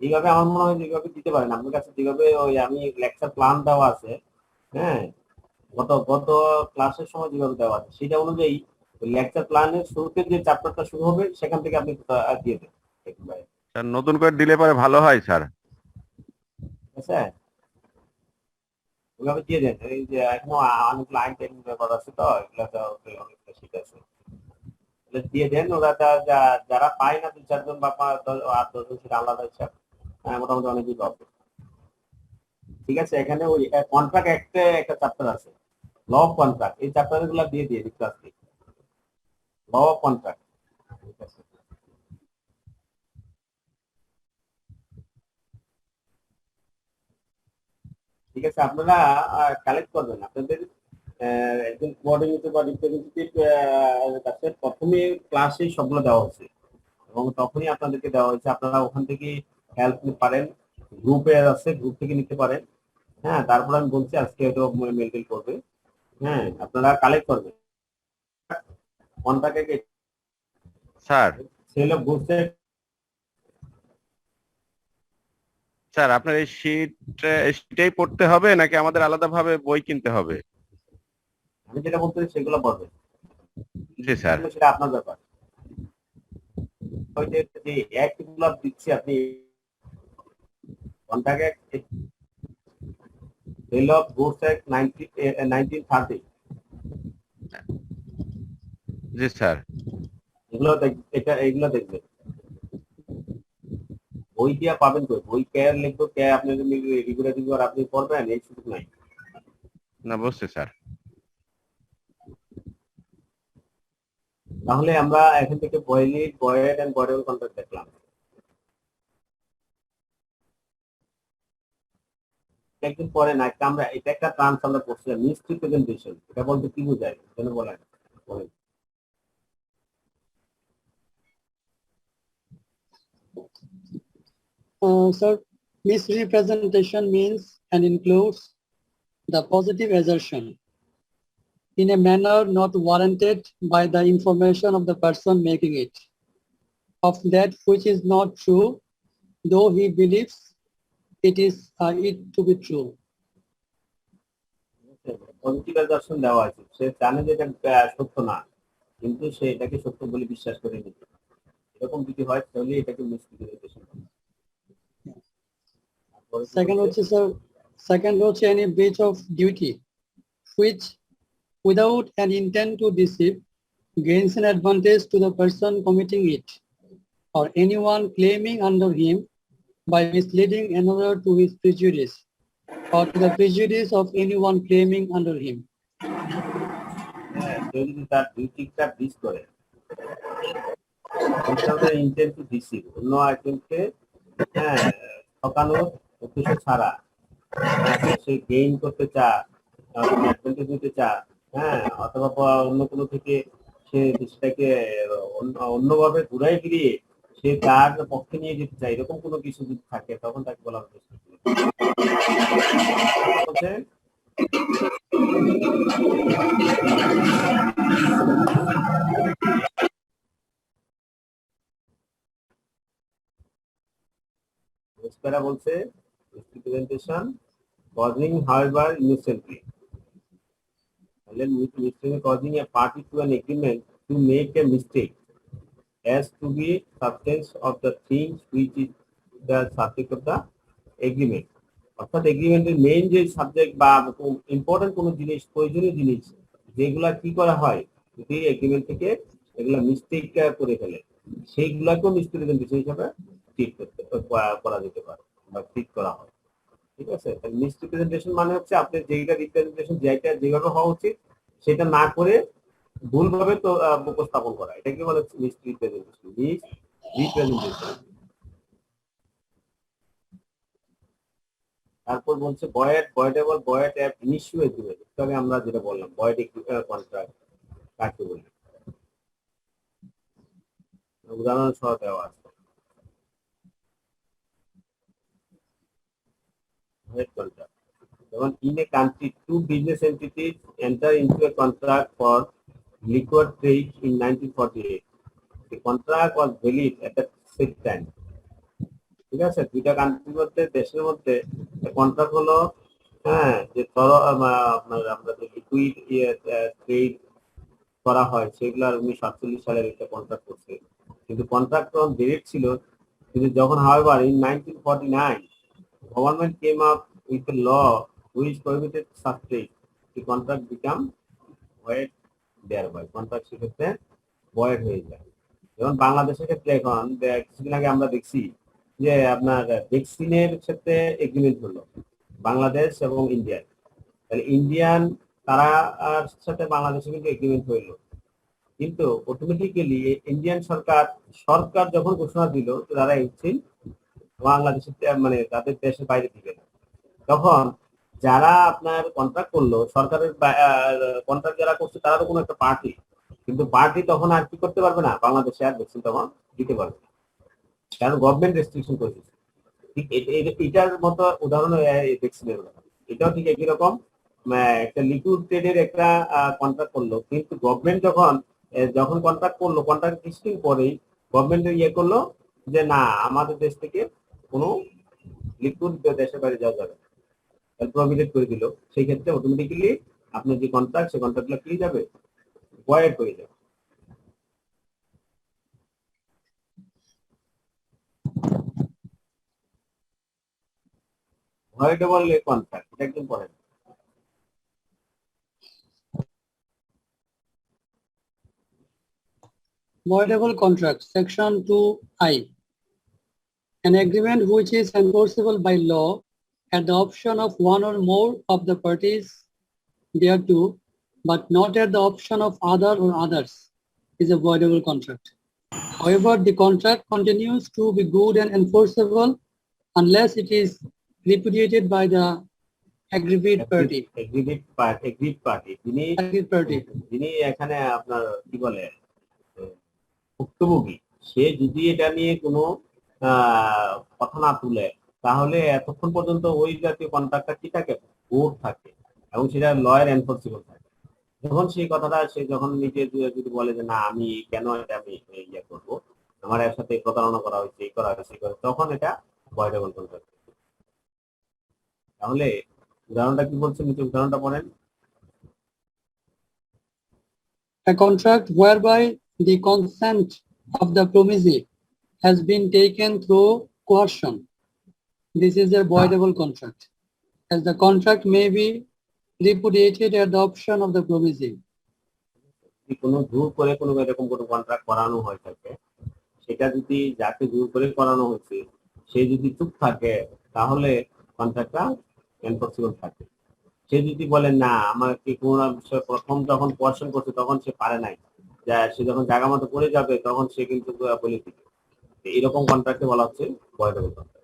এইভাবে আমার মনে হয় যেভাবে দিতে পারেন আপনার কাছে, যেভাবে ওই আমি লেকচার প্ল্যান দেওয়া আছে, হ্যাঁ, গত ক্লাসের সময় যেভাবে দেওয়া আছে সেটা অনুযায়ী লেকচার প্ল্যানের শুরুতে যে চ্যাপ্টারটা শুরু হবে সেখান থেকে আপনি দিয়ে দেন একবারে। স্যার নতুন করে দিলে পরে ভালো হয় স্যার। ঠিক আছে, ওইভাবে দিয়ে দেন। এই যে এখনো অনেক লাইন টাইম ব্যাপার আছে তো, এগুলো অনেকটা শীত আছে, দিয়ে দেন। ওরা যারা পায় না 2-4 জন বা 8-10 জন, সেটা আলাদা হিসাব, মোটামুটি অনেকই পাবে। ঠিক আছে, এখানে ওই কন্ট্রাক্ট একটা চ্যাপ্টার আছে, ল অফ কন্ট্রাক্ট, এই চ্যাপ্টার গুলো দিয়ে দিয়ে ক্লাস ল অফ কন্ট্রাক্ট। ঠিক আছে, ঠিক আছে, আপনারা কালেক্ট করবেন আপনাদের একজন কোঅর্ডিনেটর বা রিপ্রেজেন্টেটিভ কাছে প্রথমে ক্লাসে সবগুলো দেওয়া হচ্ছে এবং তখনই আপনাদেরকে দেওয়া হয়েছে, আপনারা ওখান থেকে হেল্প নিতে পারেন, গ্রুপে আছে, গ্রুপ থেকে নিতে পারেন। হ্যাঁ, তারপর আমি বলছি আজকে হয়তো মেলটেল করবে। হ্যাঁ, আপনারা কালেক্ট করবেন কন্ট্রাক্টে sir sale of goods. Sir আপনার এই শীটটাই পড়তে হবে নাকি আমাদের আলাদাভাবে বই কিনতে হবে? আমি যেটা বলতে সেগুলো পড়বেন। জি স্যার। সেটা আপনার ব্যাপার। ওই যে অ্যাক্ট গুলো দিচ্ছি আপনি contract sale of goods act 1930, জি স্যার। এগুলো দেখবেন। বই দিয়া পাবেন তো, বই কে লিখবো, কে আপনি রেগুলার দিব আর আপনি পড়বেন, এই সুযোগ নাই। না বুঝছি স্যার। তাহলে আমরা এখান থেকে বয়েড এন্ড বয়েডেবল কন্ট্রাক্ট দেখলাম। একদিন পরে না আমরা এটা একটা ট্রান্স আমরা করছিলাম, মিস রিপ্রেজেন্টেশন, এটা বলতে কি বোঝায় কেন বলেন? Sir, misrepresentation means and includes the positive assertion in a manner not warranted by the information of the person making it, of that which is not true, though he believes it to be true. Positive assumption দেওয়া আছে, সে জানে যে এটা সত্য না কিন্তু সে এটাকে সত্য বলে বিশ্বাস করে নিতে, এরকম যদি হয় তাহলে এটাকে মিসরিপ্রেজেন্টেশন। Second হচ্ছে any breach of duty which without an intent to deceive gains an advantage to the person committing it or anyone claiming under him by misleading another to his prejudice or to the prejudice of anyone claiming under him. কেউ যদি তার ডিউটিটা ব্রিচ করে, ইন্টেন্ট টু ডিসিভ, অন্য একজনকে ঠকানোর উদ্দেশ্য ছাড়া, সে গেইন করতে অ্যাডভান্টেজ নিতে অথবা অন্য কোনো থেকে সে সেটাকে অন্যভাবে ঘুরাই ফিরিয়ে সে তার পক্ষে নিয়ে যেতে চায়, এরকম কোনো কিছু যদি থাকে তখন তাকে বলা হচ্ছে বলছে misrepresentation causing however innocently, causing a party to an agreement to make a mistake as to be substance of the things which is the subject of the agreement. অর্থাৎ এগ্রিমেন্টের মেইন যে সাবজেক্ট বা ইম্পর্টেন্ট কোনো জিনিস, প্রয়োজনীয় জিনিস যেগুলা কি করা হয় যদি এগ্রিমেন্ট থেকে এগুলা মিস্টেক করে ফেলে, সেইগুলাকেও মিসরিপ্রেজেন্টেশন হিসাবে ঠিক করা যেতে পারে বা ঠিক করা হয়। ঠিক আছে, মিসরিপ্রেজেন্টেশন মানে হচ্ছে আপনি যেটা রিপ্রেজেন্টেশন যেভাবে হওয়া উচিত সেটা না করে ভুলভাবে তো উপস্থাপন করা, এটাকে বলে মিসরিপ্রেজেন্টেশন। তারপর বলছে বয়েডেবল বয়েড অ্যাপ ইনিশিও এগ্রিমেন্ট, তবে আমরা যেটা বললাম বয়েড কন্ট্রাক্ট কাকে বলি, উদাহরণ সহ দেওয়া আছে। যেমন in a country two business entities enter into a contract for liquor trade in 1948. The contract was valid at the same time. ঠিক আছে, দুইটা কান্ট্রির মধ্যে দেশের মধ্যে কন্ট্রাক্ট হলো, হ্যাঁ, যে ধরো আপনার আমরা যে লিকুইড ট্রেড করা হয় সেগুলো 1947 সালের একটা কন্ট্রাক্ট করছে, কিন্তু কন্ট্রাক্ট তখন ডিরেক্ট ছিল। কিন্তু যখন however in 1949 government came up with a law which prohibited such trade, the contract become void thereby, contract সেক্ষেত্রে void হয়ে যায়। যেমন বাংলাদেশের ক্ষেত্রে এখন কিছুদিন আগে আমরা দেখছি যে আপনার ভ্যাকসিনের ক্ষেত্রে এগ্রিমেন্ট হলো বাংলাদেশ এবং ইন্ডিয়ার, তাহলে ইন্ডিয়ান তারা সাথে বাংলাদেশে কিন্তু এগ্রিমেন্ট হইলো, কিন্তু অটোমেটিক্যালি ইন্ডিয়ান সরকার যখন ঘোষণা দিল তারা ইচ্ছেন বাংলাদেশের মানে তাদের দেশের বাইরে দিবে না, তখন যারা আপনার কন্ট্রাক্ট করলো সরকারের কন্ট্রাক্ট যারা করছে তারা তো কোনো একটা পার্টি, কিন্তু পার্টি তখন আর কি করতে পারবে না, বাংলাদেশে আর ভ্যাকসিন তখন দিতে পারবে না, কারণ গভর্নমেন্ট রেস্ট্রিকশন করে দিচ্ছে। ঠিক এটার মতো উদাহরণ ভ্যাকসিনের, এটাও ঠিক একই রকম। একটা লিকুইড ট্রেডের একটা কন্ট্রাক্ট করলো, কিন্তু গভর্নমেন্ট যখন কন্ট্রাক্ট করলো, কন্ট্রাক্ট কিছুদিন পরেই গভর্নমেন্টের করলো যে না, আমাদের দেশ থেকে কোনো লিকুইড দেশের বাইরে যাওয়া যাবে, প্রভিডেড করে দিল। সেই ক্ষেত্রে অটোমেটিক্যালি আপনার যে কন্ট্রাক্ট, সেই কন্ট্রাক্টগুলো কি যাবে, ভয়েড হয়ে যাবে। ভয়েডেবল কন্ট্রাক্ট, এটা একদম পড়েন। Voidable contract, section 2I. An agreement which is enforceable by law at the option of one or more of the parties thereto, but not at the option of other or others, is a voidable contract. However, the contract continues to be good and enforceable unless it is repudiated by the aggrieved party. Aggrieved party, যিনি এখানে আপনার কি বলে ভুক্তভোগী, সে যদি এটা নিয়ে কোনো কথা না তুলে, তাহলে এতক্ষণ পর্যন্ত ওই জাতীয় কন্ট্রাক্টটা কি থাকে, ভোট থাকে, এবং সেটা লয়ার এনফোর্সেবল থাকে। যখন সেই কথাটা সে যখন নিজে যদি বলে যে না, আমি কেন এটা আমি ইয়ে করবো, আমার এর সাথে প্রতারণা করা হয়েছে, এই করা হয়েছে, তখন এটা ভয়েডেবল কন্ট্রাক্ট। তাহলে উদাহরণটা কি বলছেন, নিচে উদাহরণটা পড়েন। A contract whereby the consent of the promisee has been taken through coercion. This is a voidable contract, as the contract may be repudiated at the option of the promisee. কোনো জোর করে কোনো এরকম কোনো কন্ট্রাক্ট করানো হয়ে থাকে, সেটা যদি যাকে জোর করে করানো হয়েছে সে যদি চুপ থাকে, তাহলে কন্ট্রাক্টটা এনফোর্সেবল থাকে। সে যদি বলে না, আমাকে কোনো বিষয়ে প্রথম যখন কোয়েশ্চন করছে তখন সে পারে নাই, সে যখন জায়গা মতো পড়ে যাবে তখন সে কিন্তু বলে দিবে, এরকম কন্ট্রাক্টে বলা হচ্ছে ভয়েডেবল কন্ট্রাক্ট।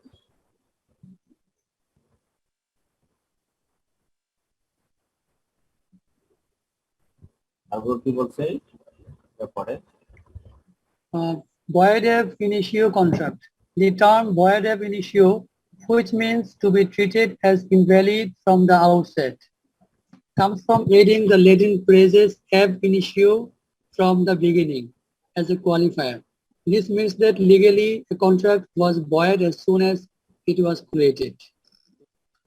তারপর কি বলছে পরে, void ab initio contract. The term void ab initio, which means to be treated as invalid from the outset, comes from adding the Latin phrases ab initio, from the beginning, as a qualifier. This means that legally a contract was void as soon as it was created.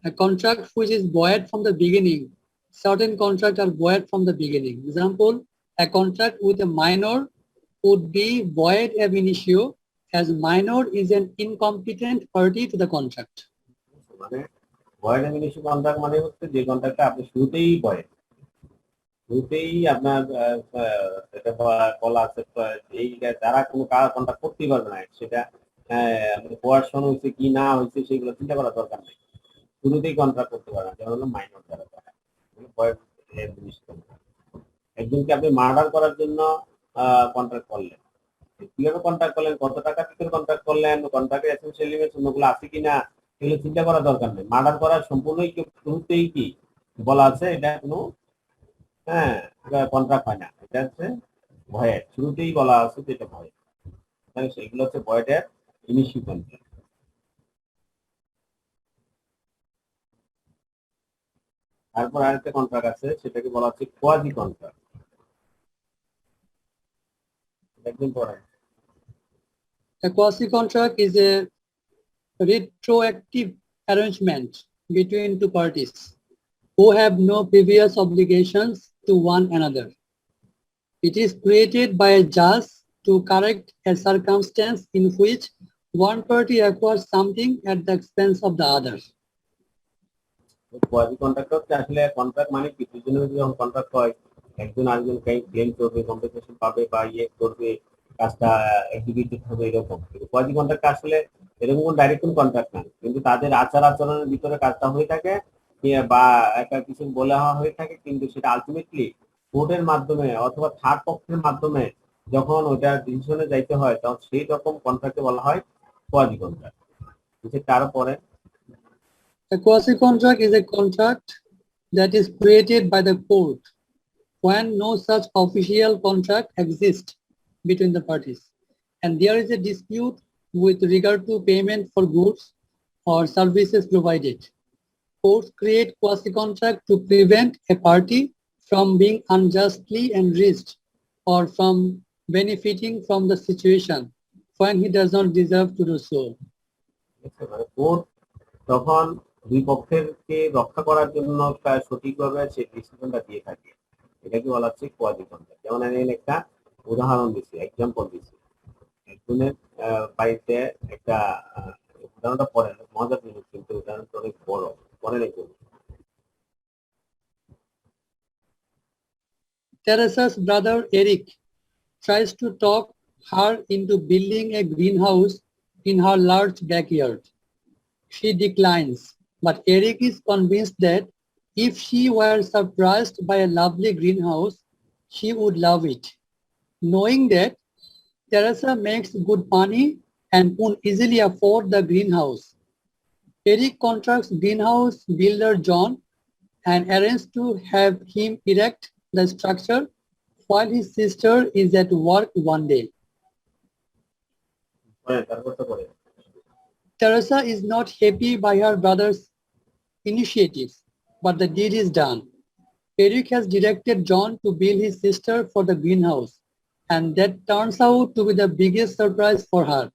A contract which is void from the beginning, certain contracts are void from the beginning. Example, a contract with a minor would be void ab initio, as minor is an incompetent party to the contract. মানে ভয়েড ab initio কন্ট্রাক্ট মানে হচ্ছে যে কন্ট্রাক্টটা আপনি শুরুতেই আপনার এটা বলা আছে, এই যারা কোনো কন্ট্রাক্ট করতেই পারবে না, সেটা কোয়ারশন হয়েছে কি না হয়েছে সেগুলো চিন্তা করার দরকার নেই, শুরুতেই কন্ট্রাক্ট করতে পারবে না, যেমন হলো মাইনর যারা করে। একজনকে আপনি মার্ডার করার জন্য কন্ট্রাক্ট করলেন, কিভাবে কন্ট্রাক্ট করলেন, কত টাকা ভিতরে কন্ট্রাক্ট করলেন, কন্ট্রাক্টের এসেনশিয়াল এলিমেন্টস অন্যগুলো আছে কিনা, এগুলো চিন্তা করার দরকার নেই। মার্ডার করার সম্পূর্ণই শুরুতেই কি বলা আছে, এটা কোনো কন্ট্রাক্ট হয় না, এটা হচ্ছে ভয়েড, শুরুতেই বলা আছে যে এটা ভয়েড, সেগুলো হচ্ছে ভয়েডের ইনিশিয়াল কন্ট্রাক্ট। তারপর আরেকটা কন্ট্রাক্ট আছে, সেটাকে বলা হচ্ছে কোয়াজি কন্ট্রাক্ট। একদম পড়েন। A quasi contract is a retroactive arrangement between two parties who have no previous obligations to one another. It is created by a judge to correct a circumstance in which one party acquires something at the expense of the other. Quasi contract হচ্ছে আসলে কন্ট্রাক্ট মানে কি দুজনের যখন কন্ট্রাক্ট হয় একজন আরেকজনকে ক্লেম করবে কম্পেনসেশন পাবে বা ইয়ে করবে কাজটা এক্সিকিউটেড হবে এরকম কিন্তু কোয়াজি কন্ট্রাক্ট আসলে এরকম কোনো ডাইরেক্ট কোনো কন্ট্রাক্ট না কিন্তু তাদের আচার আচরণের ভিতরে কাজটা হয়ে থাকে বা একটা কিছু বলা হয়ে থাকে কিন্তু সেটা আলটিমেটলি কোর্টের মাধ্যমে অথবা থার্ড পক্ষের মাধ্যমে যখন ওটা ডিসিশনে যাইতে হয় তখন সেই রকম কন্ট্রাক্টে বলা হয় কোয়াজি কন্ট্রাক্ট তারপরে A quasi-contract is a contract that is created by the court when no such official contract exists between the parties and there is a dispute with regard to payment for goods or services provided. Courts create quasi-contract to prevent a party from being unjustly enriched or from benefiting from the situation when he does not deserve to do so. Court তখন দুই পক্ষেরকে রক্ষা করার জন্য সঠিকভাবে সেই ডিসিশনটা দিয়ে থাকে এটাকে বলা হচ্ছে কোয়াজি কন্ট্রাক্ট যেমন আমি একটা উদাহরণ দিচ্ছি এক্সাম্পল দিচ্ছি একজনের বাড়িতে একটা উদাহরণটা পড়েন মজার জিনিস কিন্তু উদাহরণটা অনেক বড় পড়েন একটু Teresa's brother Eric tries to talk her into building a greenhouse in her large backyard. She declines, but Eric is convinced that if she were surprised by a lovely greenhouse, she would love it. Knowing that Teresa makes good money and could easily afford the greenhouse, Eric contracts greenhouse builder John and arranges to have him erect the structure while his sister is at work one day. Teresa is not happy by her brother's initiatives, but the deed is done. Eric has directed John to bill his sister for the greenhouse, and that turns out to be the biggest surprise for her.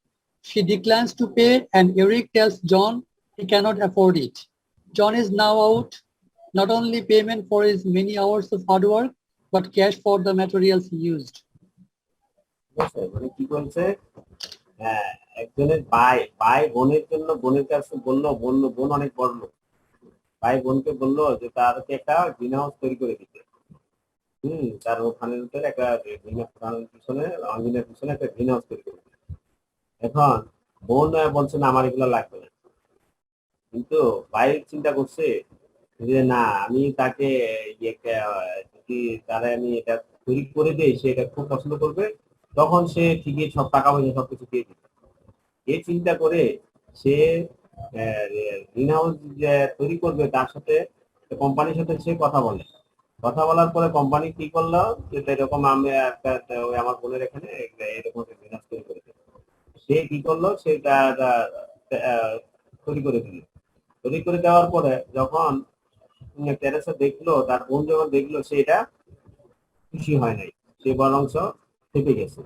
She declines to pay, and Eric tells John he cannot afford it. John is now out not only payment for his many hours of hard work, but cash for the materials used. মানে কি বলছে একজনের ভাই বোনের জন্য বোনের কাছে বললো বোন অনেক বড় লোক ভাই বোনকে বললো যে তারকে একটা গ্রিন হাউস তৈরি করে দিতে তার ওখানের ভিতরে একটা পিছনে একটা গ্রিন হাউস তৈরি করে দিতে এখন বোন বলছে না আমার এগুলো লাগবে না কিন্তু ভাই চিন্তা করছে যে না আমি তাকে যদি তারা আমি এটা তৈরি করে দিই সে এটা খুব পছন্দ করবে তখন সে ঠিকই সব টাকা পয়সা সবকিছু দিয়ে দিবে এই চিন্তা করে সে গ্রিন হাউস তৈরি করবে তার সাথে কোম্পানির সাথে সে কথা বলার পরে কোম্পানি কি করলো যেটা এরকম আমি একটা আমার বোনের এখানে এরকম গ্রিন হাউস তৈরি করে দিল সে কি করলো সেটা তৈরি করে দিল তৈরি করে দেওয়ার পরে যখন টেরেসা দেখলো তার বোন যখন দেখলো সে এটা খুশি হয় নাই সে বরংশ থেপে গেছে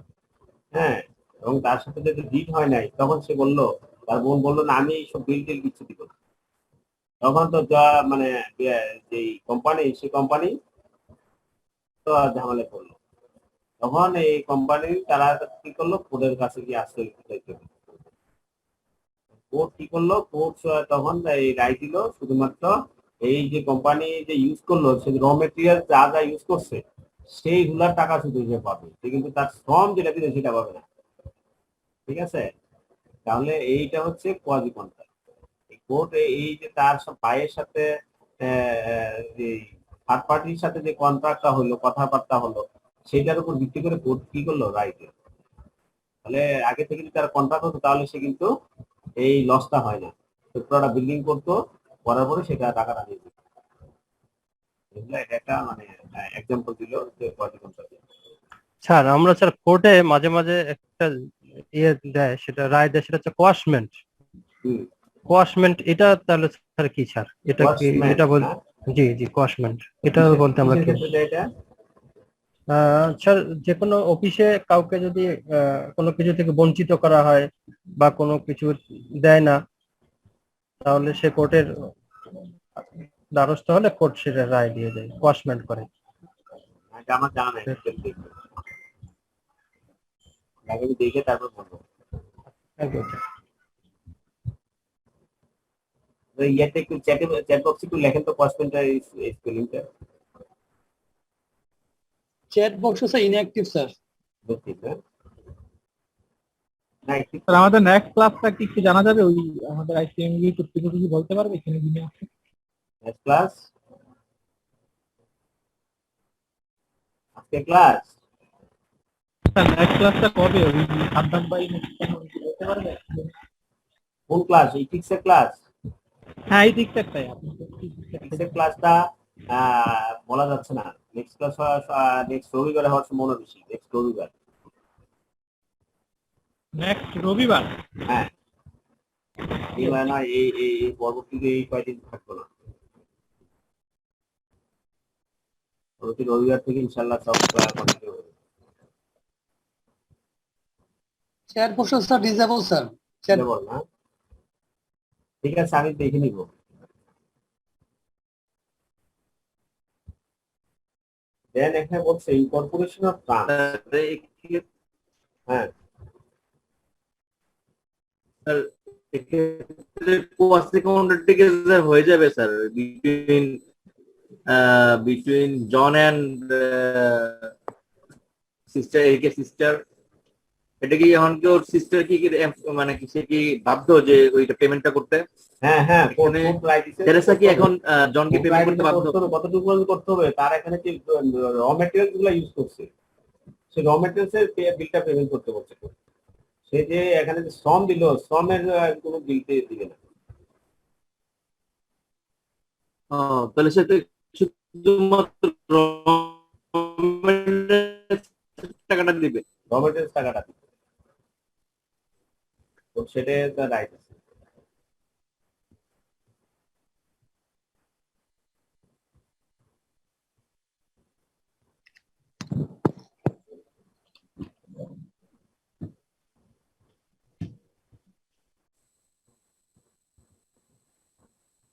হ্যাঁ এবং তার সাথে যদি ডিট হয় নাই তখন সে বললো তার বোন বললো না আমি এইসব বিল টিল কিছু দিব না তখন তো যা মানে যে কোম্পানি সেই কোম্পানি তো ঝামেলা করলো তখন এই কোম্পানি তারা কি করলো কোর্টের কাছে গিয়ে আশ্রয় কোর্ট কি করলো কোর্ট তখন এই রায় দিল শুধুমাত্র এই যে কোম্পানি যে ইউজ করলো সে র মেটেরিয়াল যা যা ইউজ করছে সেইগুলার টাকা শুধু সে পাবে সে কিন্তু তার শ্রম যেটা দিলে সেটা পাবে না ঠিক আছে তাহলে এইটা হচ্ছে কোয়াজি কন্ট্রাক্ট কোর্ট এই যে তার সব ভাইয়ের সাথে থার্ড পার্টির সাথে যে কন্ট্রাক্টটা হলো কথাবার্তা হলো সেটার উপর ভিত্তি করে কোর্ট কি করলো রাইট তাহলে আগে থেকে যদি তার কন্ট্রাক্ট হতো তাহলে সে কিন্তু এই লসটা হয় না পুরোটা বিল্ডিং করতো করার পরে সেটা টাকাটা নিয়ে দিত এটা একটা মানে এক্সাম্পল দিল যে কোয়াজি কন্ট্রাক্ট স্যার আমরা স্যার কোর্টে মাঝে মাঝে একটা ইয়ে দেয় সেটা রায় দেয় সেটা হচ্ছে কোয়াশমেন্ট এটা তাহলে স্যার কি স্যার এটা কি এটা বল জি জি কোয়াশমেন্ট এটা বলতে আমরা কি স্যার যে কোনো অফিসে কাউকে যদি কোনো কিছু থেকে বঞ্চিত করা হয় বা কোনো কিছু দেয় না তাহলে সে কোর্টের দ্বারস্থ হলে কোর্ট সেটা রায় দিয়ে দেয়, কোয়াশমেন্ট করে। এটা আমার জানা নাই, আগে দেখে তারপর বলবো। ইয়াতে একটু চ্যাট বক্সে একটু লেখেন তো কোয়েশ্চেনটা স্পেলিংটা। চ্যাট বক্স আছে ইনঅ্যাক্টিভ স্যার। স্যার আমাদের নেক্সট ক্লাসটা কি একটু জানা যাবে? ওই আমাদের আইসিএমবি কর্তৃপক্ষ কি বলতে পারবে এখানে যিনি আছেন? নেক্সট ক্লাস আজকে ক্লাস স্যার নেক্সট ক্লাসটা কবে? ওই সাদ্দাম ভাই বলতে পারবে? কোন ক্লাস? এই ফিক্সের ক্লাস? হ্যাঁ এই দিকটাই আপনি ফিক্সের ক্লাসটা বলা যাচ্ছে না। নেক্সট ক্লাস নেক্সট রবিবারে হওয়ার সম্ভাবনা বেশি। নেক্সট রবিবার। নেক্সট রবিবার? হ্যাঁ এই মানে না, এই পরবর্তীতে এই কয়দিন থাকবো না। প্রতি রবিবার থেকে ইনশাআল্লাহ সব কন্টিনিউ হবে। Chat box sir disable sir. Disable না? ঠিক আছে, আমি দেখে নিব। দেন এখানে বলছে ইনকর্পোরেশন অফ ট্রান্স। হ্যাঁ স্যার এক্ষেত্রে কোয়াস অ্যাকাউন্টেন্টকে স্যার হয়ে যাবে sir between John and sister, একে সিস্টার। এটা কি এখন কি ওর সিস্টার কি মানে কি সে কি বাধ্য যে ওইটা পেমেন্টটা করতে? হ্যাঁ হ্যাঁ, তেরেসা কি এখন জনকে পেমেন্ট করতে বাধ্য? কতটুকু করতে হবে তার এখানে কি র ম্যাটেরিয়ালস গুলো ইউজ করছে, সে র ম্যাটেরিয়ালস এর বিলটা পেমেন্ট করতে বলছে। সে যে এখানে যে শ্রম দিল, শ্রমের কোনো বিল দিবে না। তাহলে সে তো শুধুমাত্র টাকাটা দিবে, র ম্যাটেরিয়ালস টাকাটা দিবে, তো সেটাই তার রাইট আছে।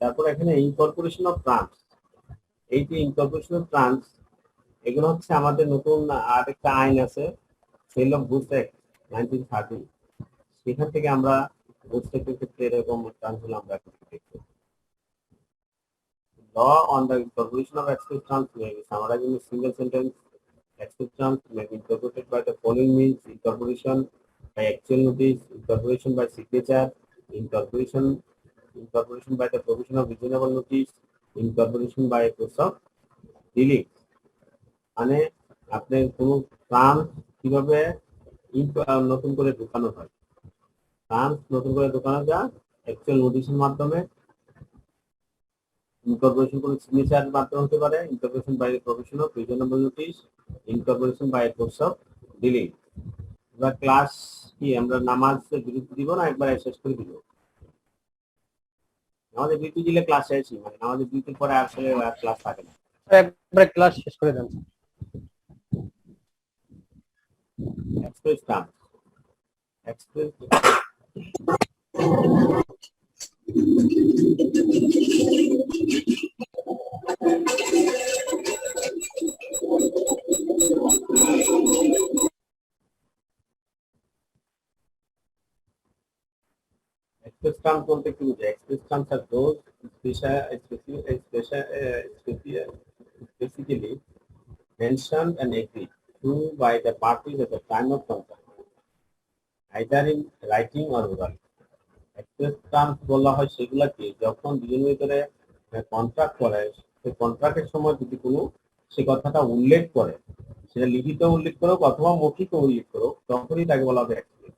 তারপর এখানে ইনকর্পোরেশন অফ ট্রান্স, এই যে ইনকর্পোরেশন অফ ট্রান্স, এগুলো হচ্ছে আমাদের নতুন আরেকটা আইন আছে, সেল অফ গুডস অ্যাক্ট 1930। সেখান থেকে আমরা গুডস অ্যাক্টের ক্ষেত্রে এরকম ট্রান্সগুলো আমরা দেখি। Law on the incorporation of express trans may be summarized in a single sentence. Express trans may be incorporated by the following means: incorporation by actual notice, incorporation by signature, incorporation by the provision of reasonable notice, incorporation by a course of dealing. মানে আপনার কোনো ট্রান্স কিভাবে নতুন করে ঢোকানো হয়, ট্রান্স নতুন করে ঢোকানো যায় অ্যাকচুয়াল নোটিশের মাধ্যমে, ইনকর্পোরেশন কোনো সিগনেচার মাধ্যমে হতে পারে, incorporation by provision of reasonable notice, incorporation by course of dealing. এবার ক্লাস কি আমরা নামাজ বিরতি দিব না একবার শেষ করে দিব? আমাদের বিরতি দিলে ক্লাস শেষই, মানে আমাদের বিরতির পরে আসলে ক্লাস থাকে না। একবারে ক্লাস শেষ করে দেন। Express term, express express terms বলতে কি বোঝায়? express terms are those specifically mentioned and agreed to by the parties at the time of contract, either in writing or oral. express terms বলা হয় সেগুলাকে যখন দুজনের ভিতরে কন্ট্রাক্ট করে, সেই কন্ট্রাক্টের সময় যদি কোনো সে কথাটা উল্লেখ করে, সেটা লিখিত উল্লেখ করুক অথবা মৌখিক উল্লেখ করুক, তখনই তাকে বলা হবে express.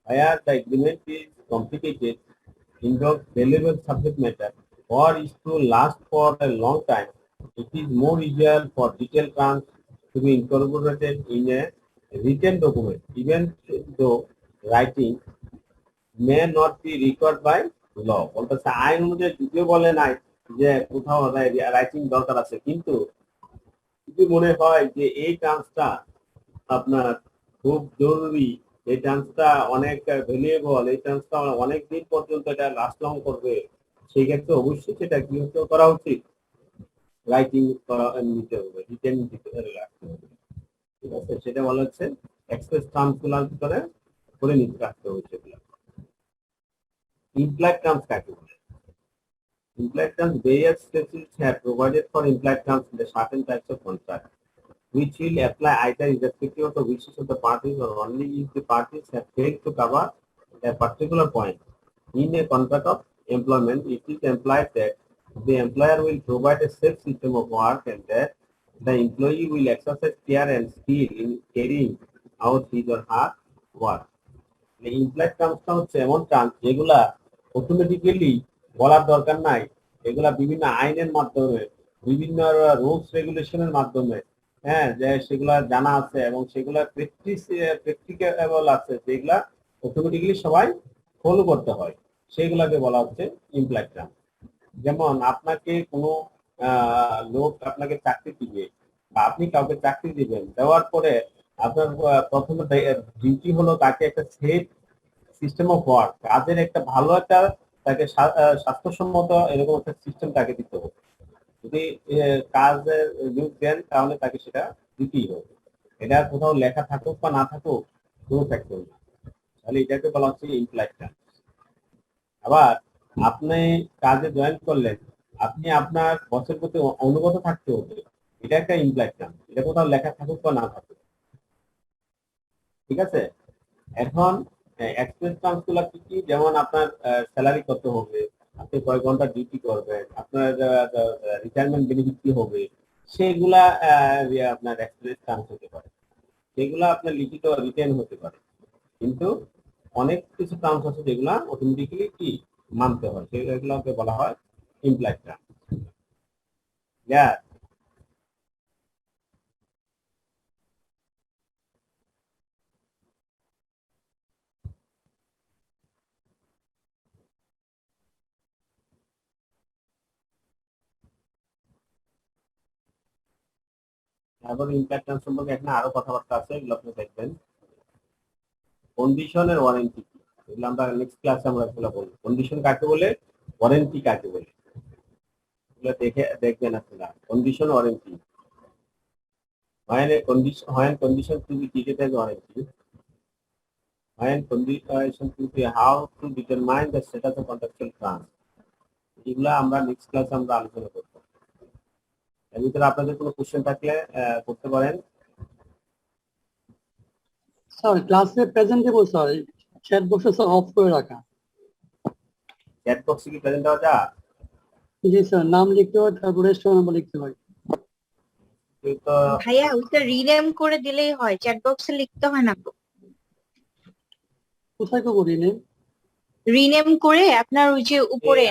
Where the agreement is complicated, involves valuable subject matter, or is to last for a long time, it is more usual for detailed terms to be incorporated in a written document, even though writing may not be required by law. বলতেছে আইন অনুযায়ী যদিও বলে নাই যে কোথাও রাইটিং দরকার আছে, কিন্তু যদি মনে হয় যে এই টার্মসটা আপনার খুব জরুরি এই টার্মসটা অনেক ভ্যালুয়েবল, এই টার্মসটা অনেক দিন পর্যন্ত এটা লাস্ট লং করবে, সেই ক্ষেত্রে অবশ্যই সেটা কি করা উচিত, রাইটিং করা নিতে হবে, রিটেন রাখতে হবে। ঠিক আছে, সেটা বলা হচ্ছে এক্সপ্রেস টার্মস গুলার ভিতরে করে নিতে রাখতে হবে সেগুলো। ইমপ্লয়েড টার্মস কাকে বলে? Implied terms, various statutes have provided for implied terms in the certain types of contract, which will apply either irrespective of the wishes of the parties or only if the parties have failed to cover a particular point. In a contract of employment, it is implied that the employer will provide a safe system of work and that the employee will exercise care and skill in carrying out his or her work. The implied termsটা হচ্ছে এমন টার্মস যেগুলা অটোমেটিক্যালি বলার দরকার নাই, এগুলা বিভিন্ন আইনের মাধ্যমে, বিভিন্ন রুলস রেগুলেশনের মাধ্যমে, হ্যাঁ, যে সেগুলা জানা আছে এবং সেগুলা প্র্যাকটিক্যাবল আছে, যেগুলা অটোমেটিক্যালি সবাই ফলো করতে হয়, সেগুলাকে বলা হচ্ছে ইমপ্লয়েড টার্ম। যেমন আপনাকে কোনো লোক আপনাকে চাকরি দিবে বা আপনি কাউকে চাকরি দিবেন, দেওয়ার পরে আপনার প্রথমে ডিউটি হলো তাকে একটা সেফ সিস্টেম অফ ওয়ার্ক, কাজের একটা ভালো একটা তাকে স্বাস্থ্যসম্মত এরকম একটা সিস্টেম তাকে দিতে হবে। যদি কাজের নিয়োগ দেন তাহলে তাকে সেটা দিতেই হবে, এটা কোথাও লেখা থাকুক বা না থাকুক কোনো ফ্যাক্টর না, তাহলে এটাকে বলা হচ্ছে ইমপ্লয়েড টার্ম। আবার আপনি কাজে জয়েন করলেন, আপনি আপনার বসের প্রতি অনুগত থাকতে হবে, এটা একটা ইমপ্লয়েড টার্ম, এটা কোথাও লেখা থাকুক বা না থাকুক। ঠিক আছে, এখন এক্সপেন্স টার্মস গুলো কি কি, যেমন আপনার স্যালারি কত হবে, আপনি কয় ঘন্টা ডিউটি করবেন, আপনার রিটায়ারমেন্ট বেনিফিট কি হবে, সেগুলা আপনার এক্সপেন্স টার্মস হতে পারে, সেগুলা আপনার লিখিত রিটেন হতে পারে। কিন্তু অনেক কিছু টার্মস আছে যেগুলা অটোমেটিক্যালি কি মানতে হয়, সেগুলোকে বলা হয় ইমপ্লয়েড টার্ম। এখন ইমপ্লয়েড টার্ম সম্পর্কে এখানে আরো কথাবার্তা আছে, এগুলো আপনি দেখবেন। কন্ডিশন এর ওয়ারেন্টি কি, এগুলো আমরা নেক্সট ক্লাসে আমরা এগুলো বলবো। কন্ডিশন কাকে বলে, ওয়ারেন্টি কাকে বলে, এগুলো দেখবেন আপনারা। Condition, warranty, when condition to be treated as warranty, when condition to be how to determine the status of contractual terms, এগুলো আমরা নেক্সট ক্লাসে আমরা আলোচনা করব। এর ভিতরে আপনাদের কোনো কোশ্চেন থাকলে করতে পারেন। স্যার ক্লাসে প্রেজেন্টেবল স্যার, চ্যাট বক্সে স্যার অফ করে রাখা। চ্যাট বক্সে কি প্রেজেন্ট দেওয়া যায়? জি স্যার, নাম লিখতে হয়, তারপরে রেস্টুরেন্ট নাম্বার লিখতে হয়। ভাইয়া ওইটা রিনেম করে দিলেই হয়, চ্যাট বক্সে লিখতে হয় না। কোথায় করবো রিনেম? রিনেম করে আপনার ওই যে উপরে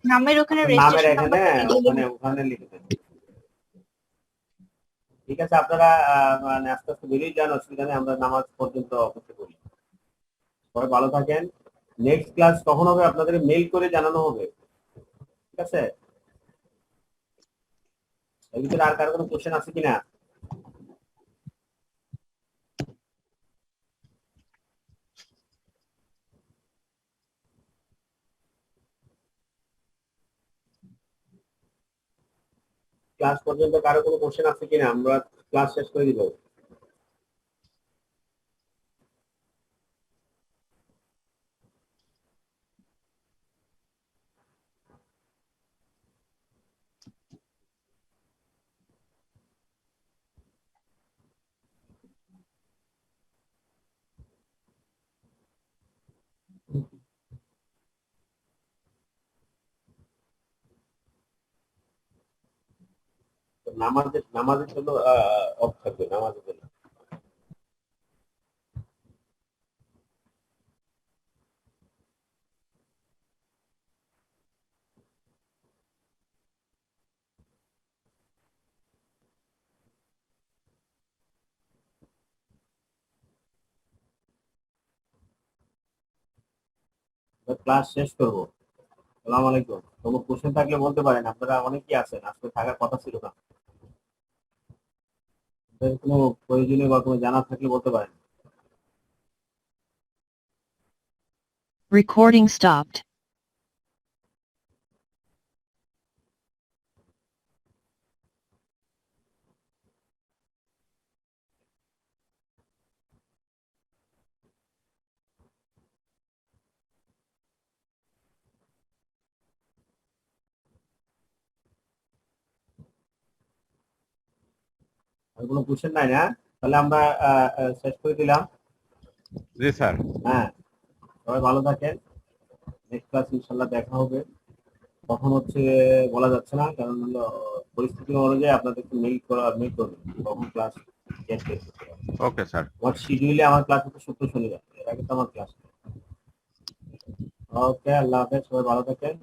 নামের ওখানে রেজিস্ট্রেশন নাম্বার ওখানে লিখে দেন। ঠিক আছে, আপনারা মানে আস্তে আস্তে বেরিয়ে যান, অসুবিধা নেই, আমরা নামাজ পর্যন্ত অপেক্ষা করি। সবাই ভালো থাকেন। নেক্সট ক্লাস কখন হবে আপনাদের মেইল করে জানানো হবে, ঠিক আছে? এর ভিতরে আর কারো কোনো কোশ্চেন আছে কিনা? ক্লাস পর্যন্ত কারো কোনো কোশ্চেন আছে কিনা, আমরা ক্লাস শেষ করে দিব। নামাজের জন্য অফ থাকবে, নামাজের জন্য। ক্লাস শেষ করবো। আসসালামু আলাইকুম। কোনো কোশ্চেন থাকলে বলতে পারেন, আপনারা অনেকেই আছেন, আজকে থাকার কথা ছিল না। কোনো প্রয়োজনীয় বা কোনো জানা থাকলে বলতে পারেন। Recording stopped. আর কোনো কোশ্চেন নাই না? তাহলে আমরা শেষ করে দিলাম। জি স্যার। হ্যাঁ, সবাই ভালো থাকেন। নেক্সট ক্লাস ইনশাল্লাহ দেখা হবে। তখন হচ্ছে বলা যাচ্ছে না, কারণ হলো পরিস্থিতি অনুযায়ী আপনাদেরকে মেইল করবে তখন ক্লাস ওকে স্যার। আমার শিডিউলে আমার ক্লাস হচ্ছে শুক্র শনিবার, এর আগে তো আমার ক্লাস। ওকে, আল্লাহ হাফেজ, সবাই ভালো থাকেন।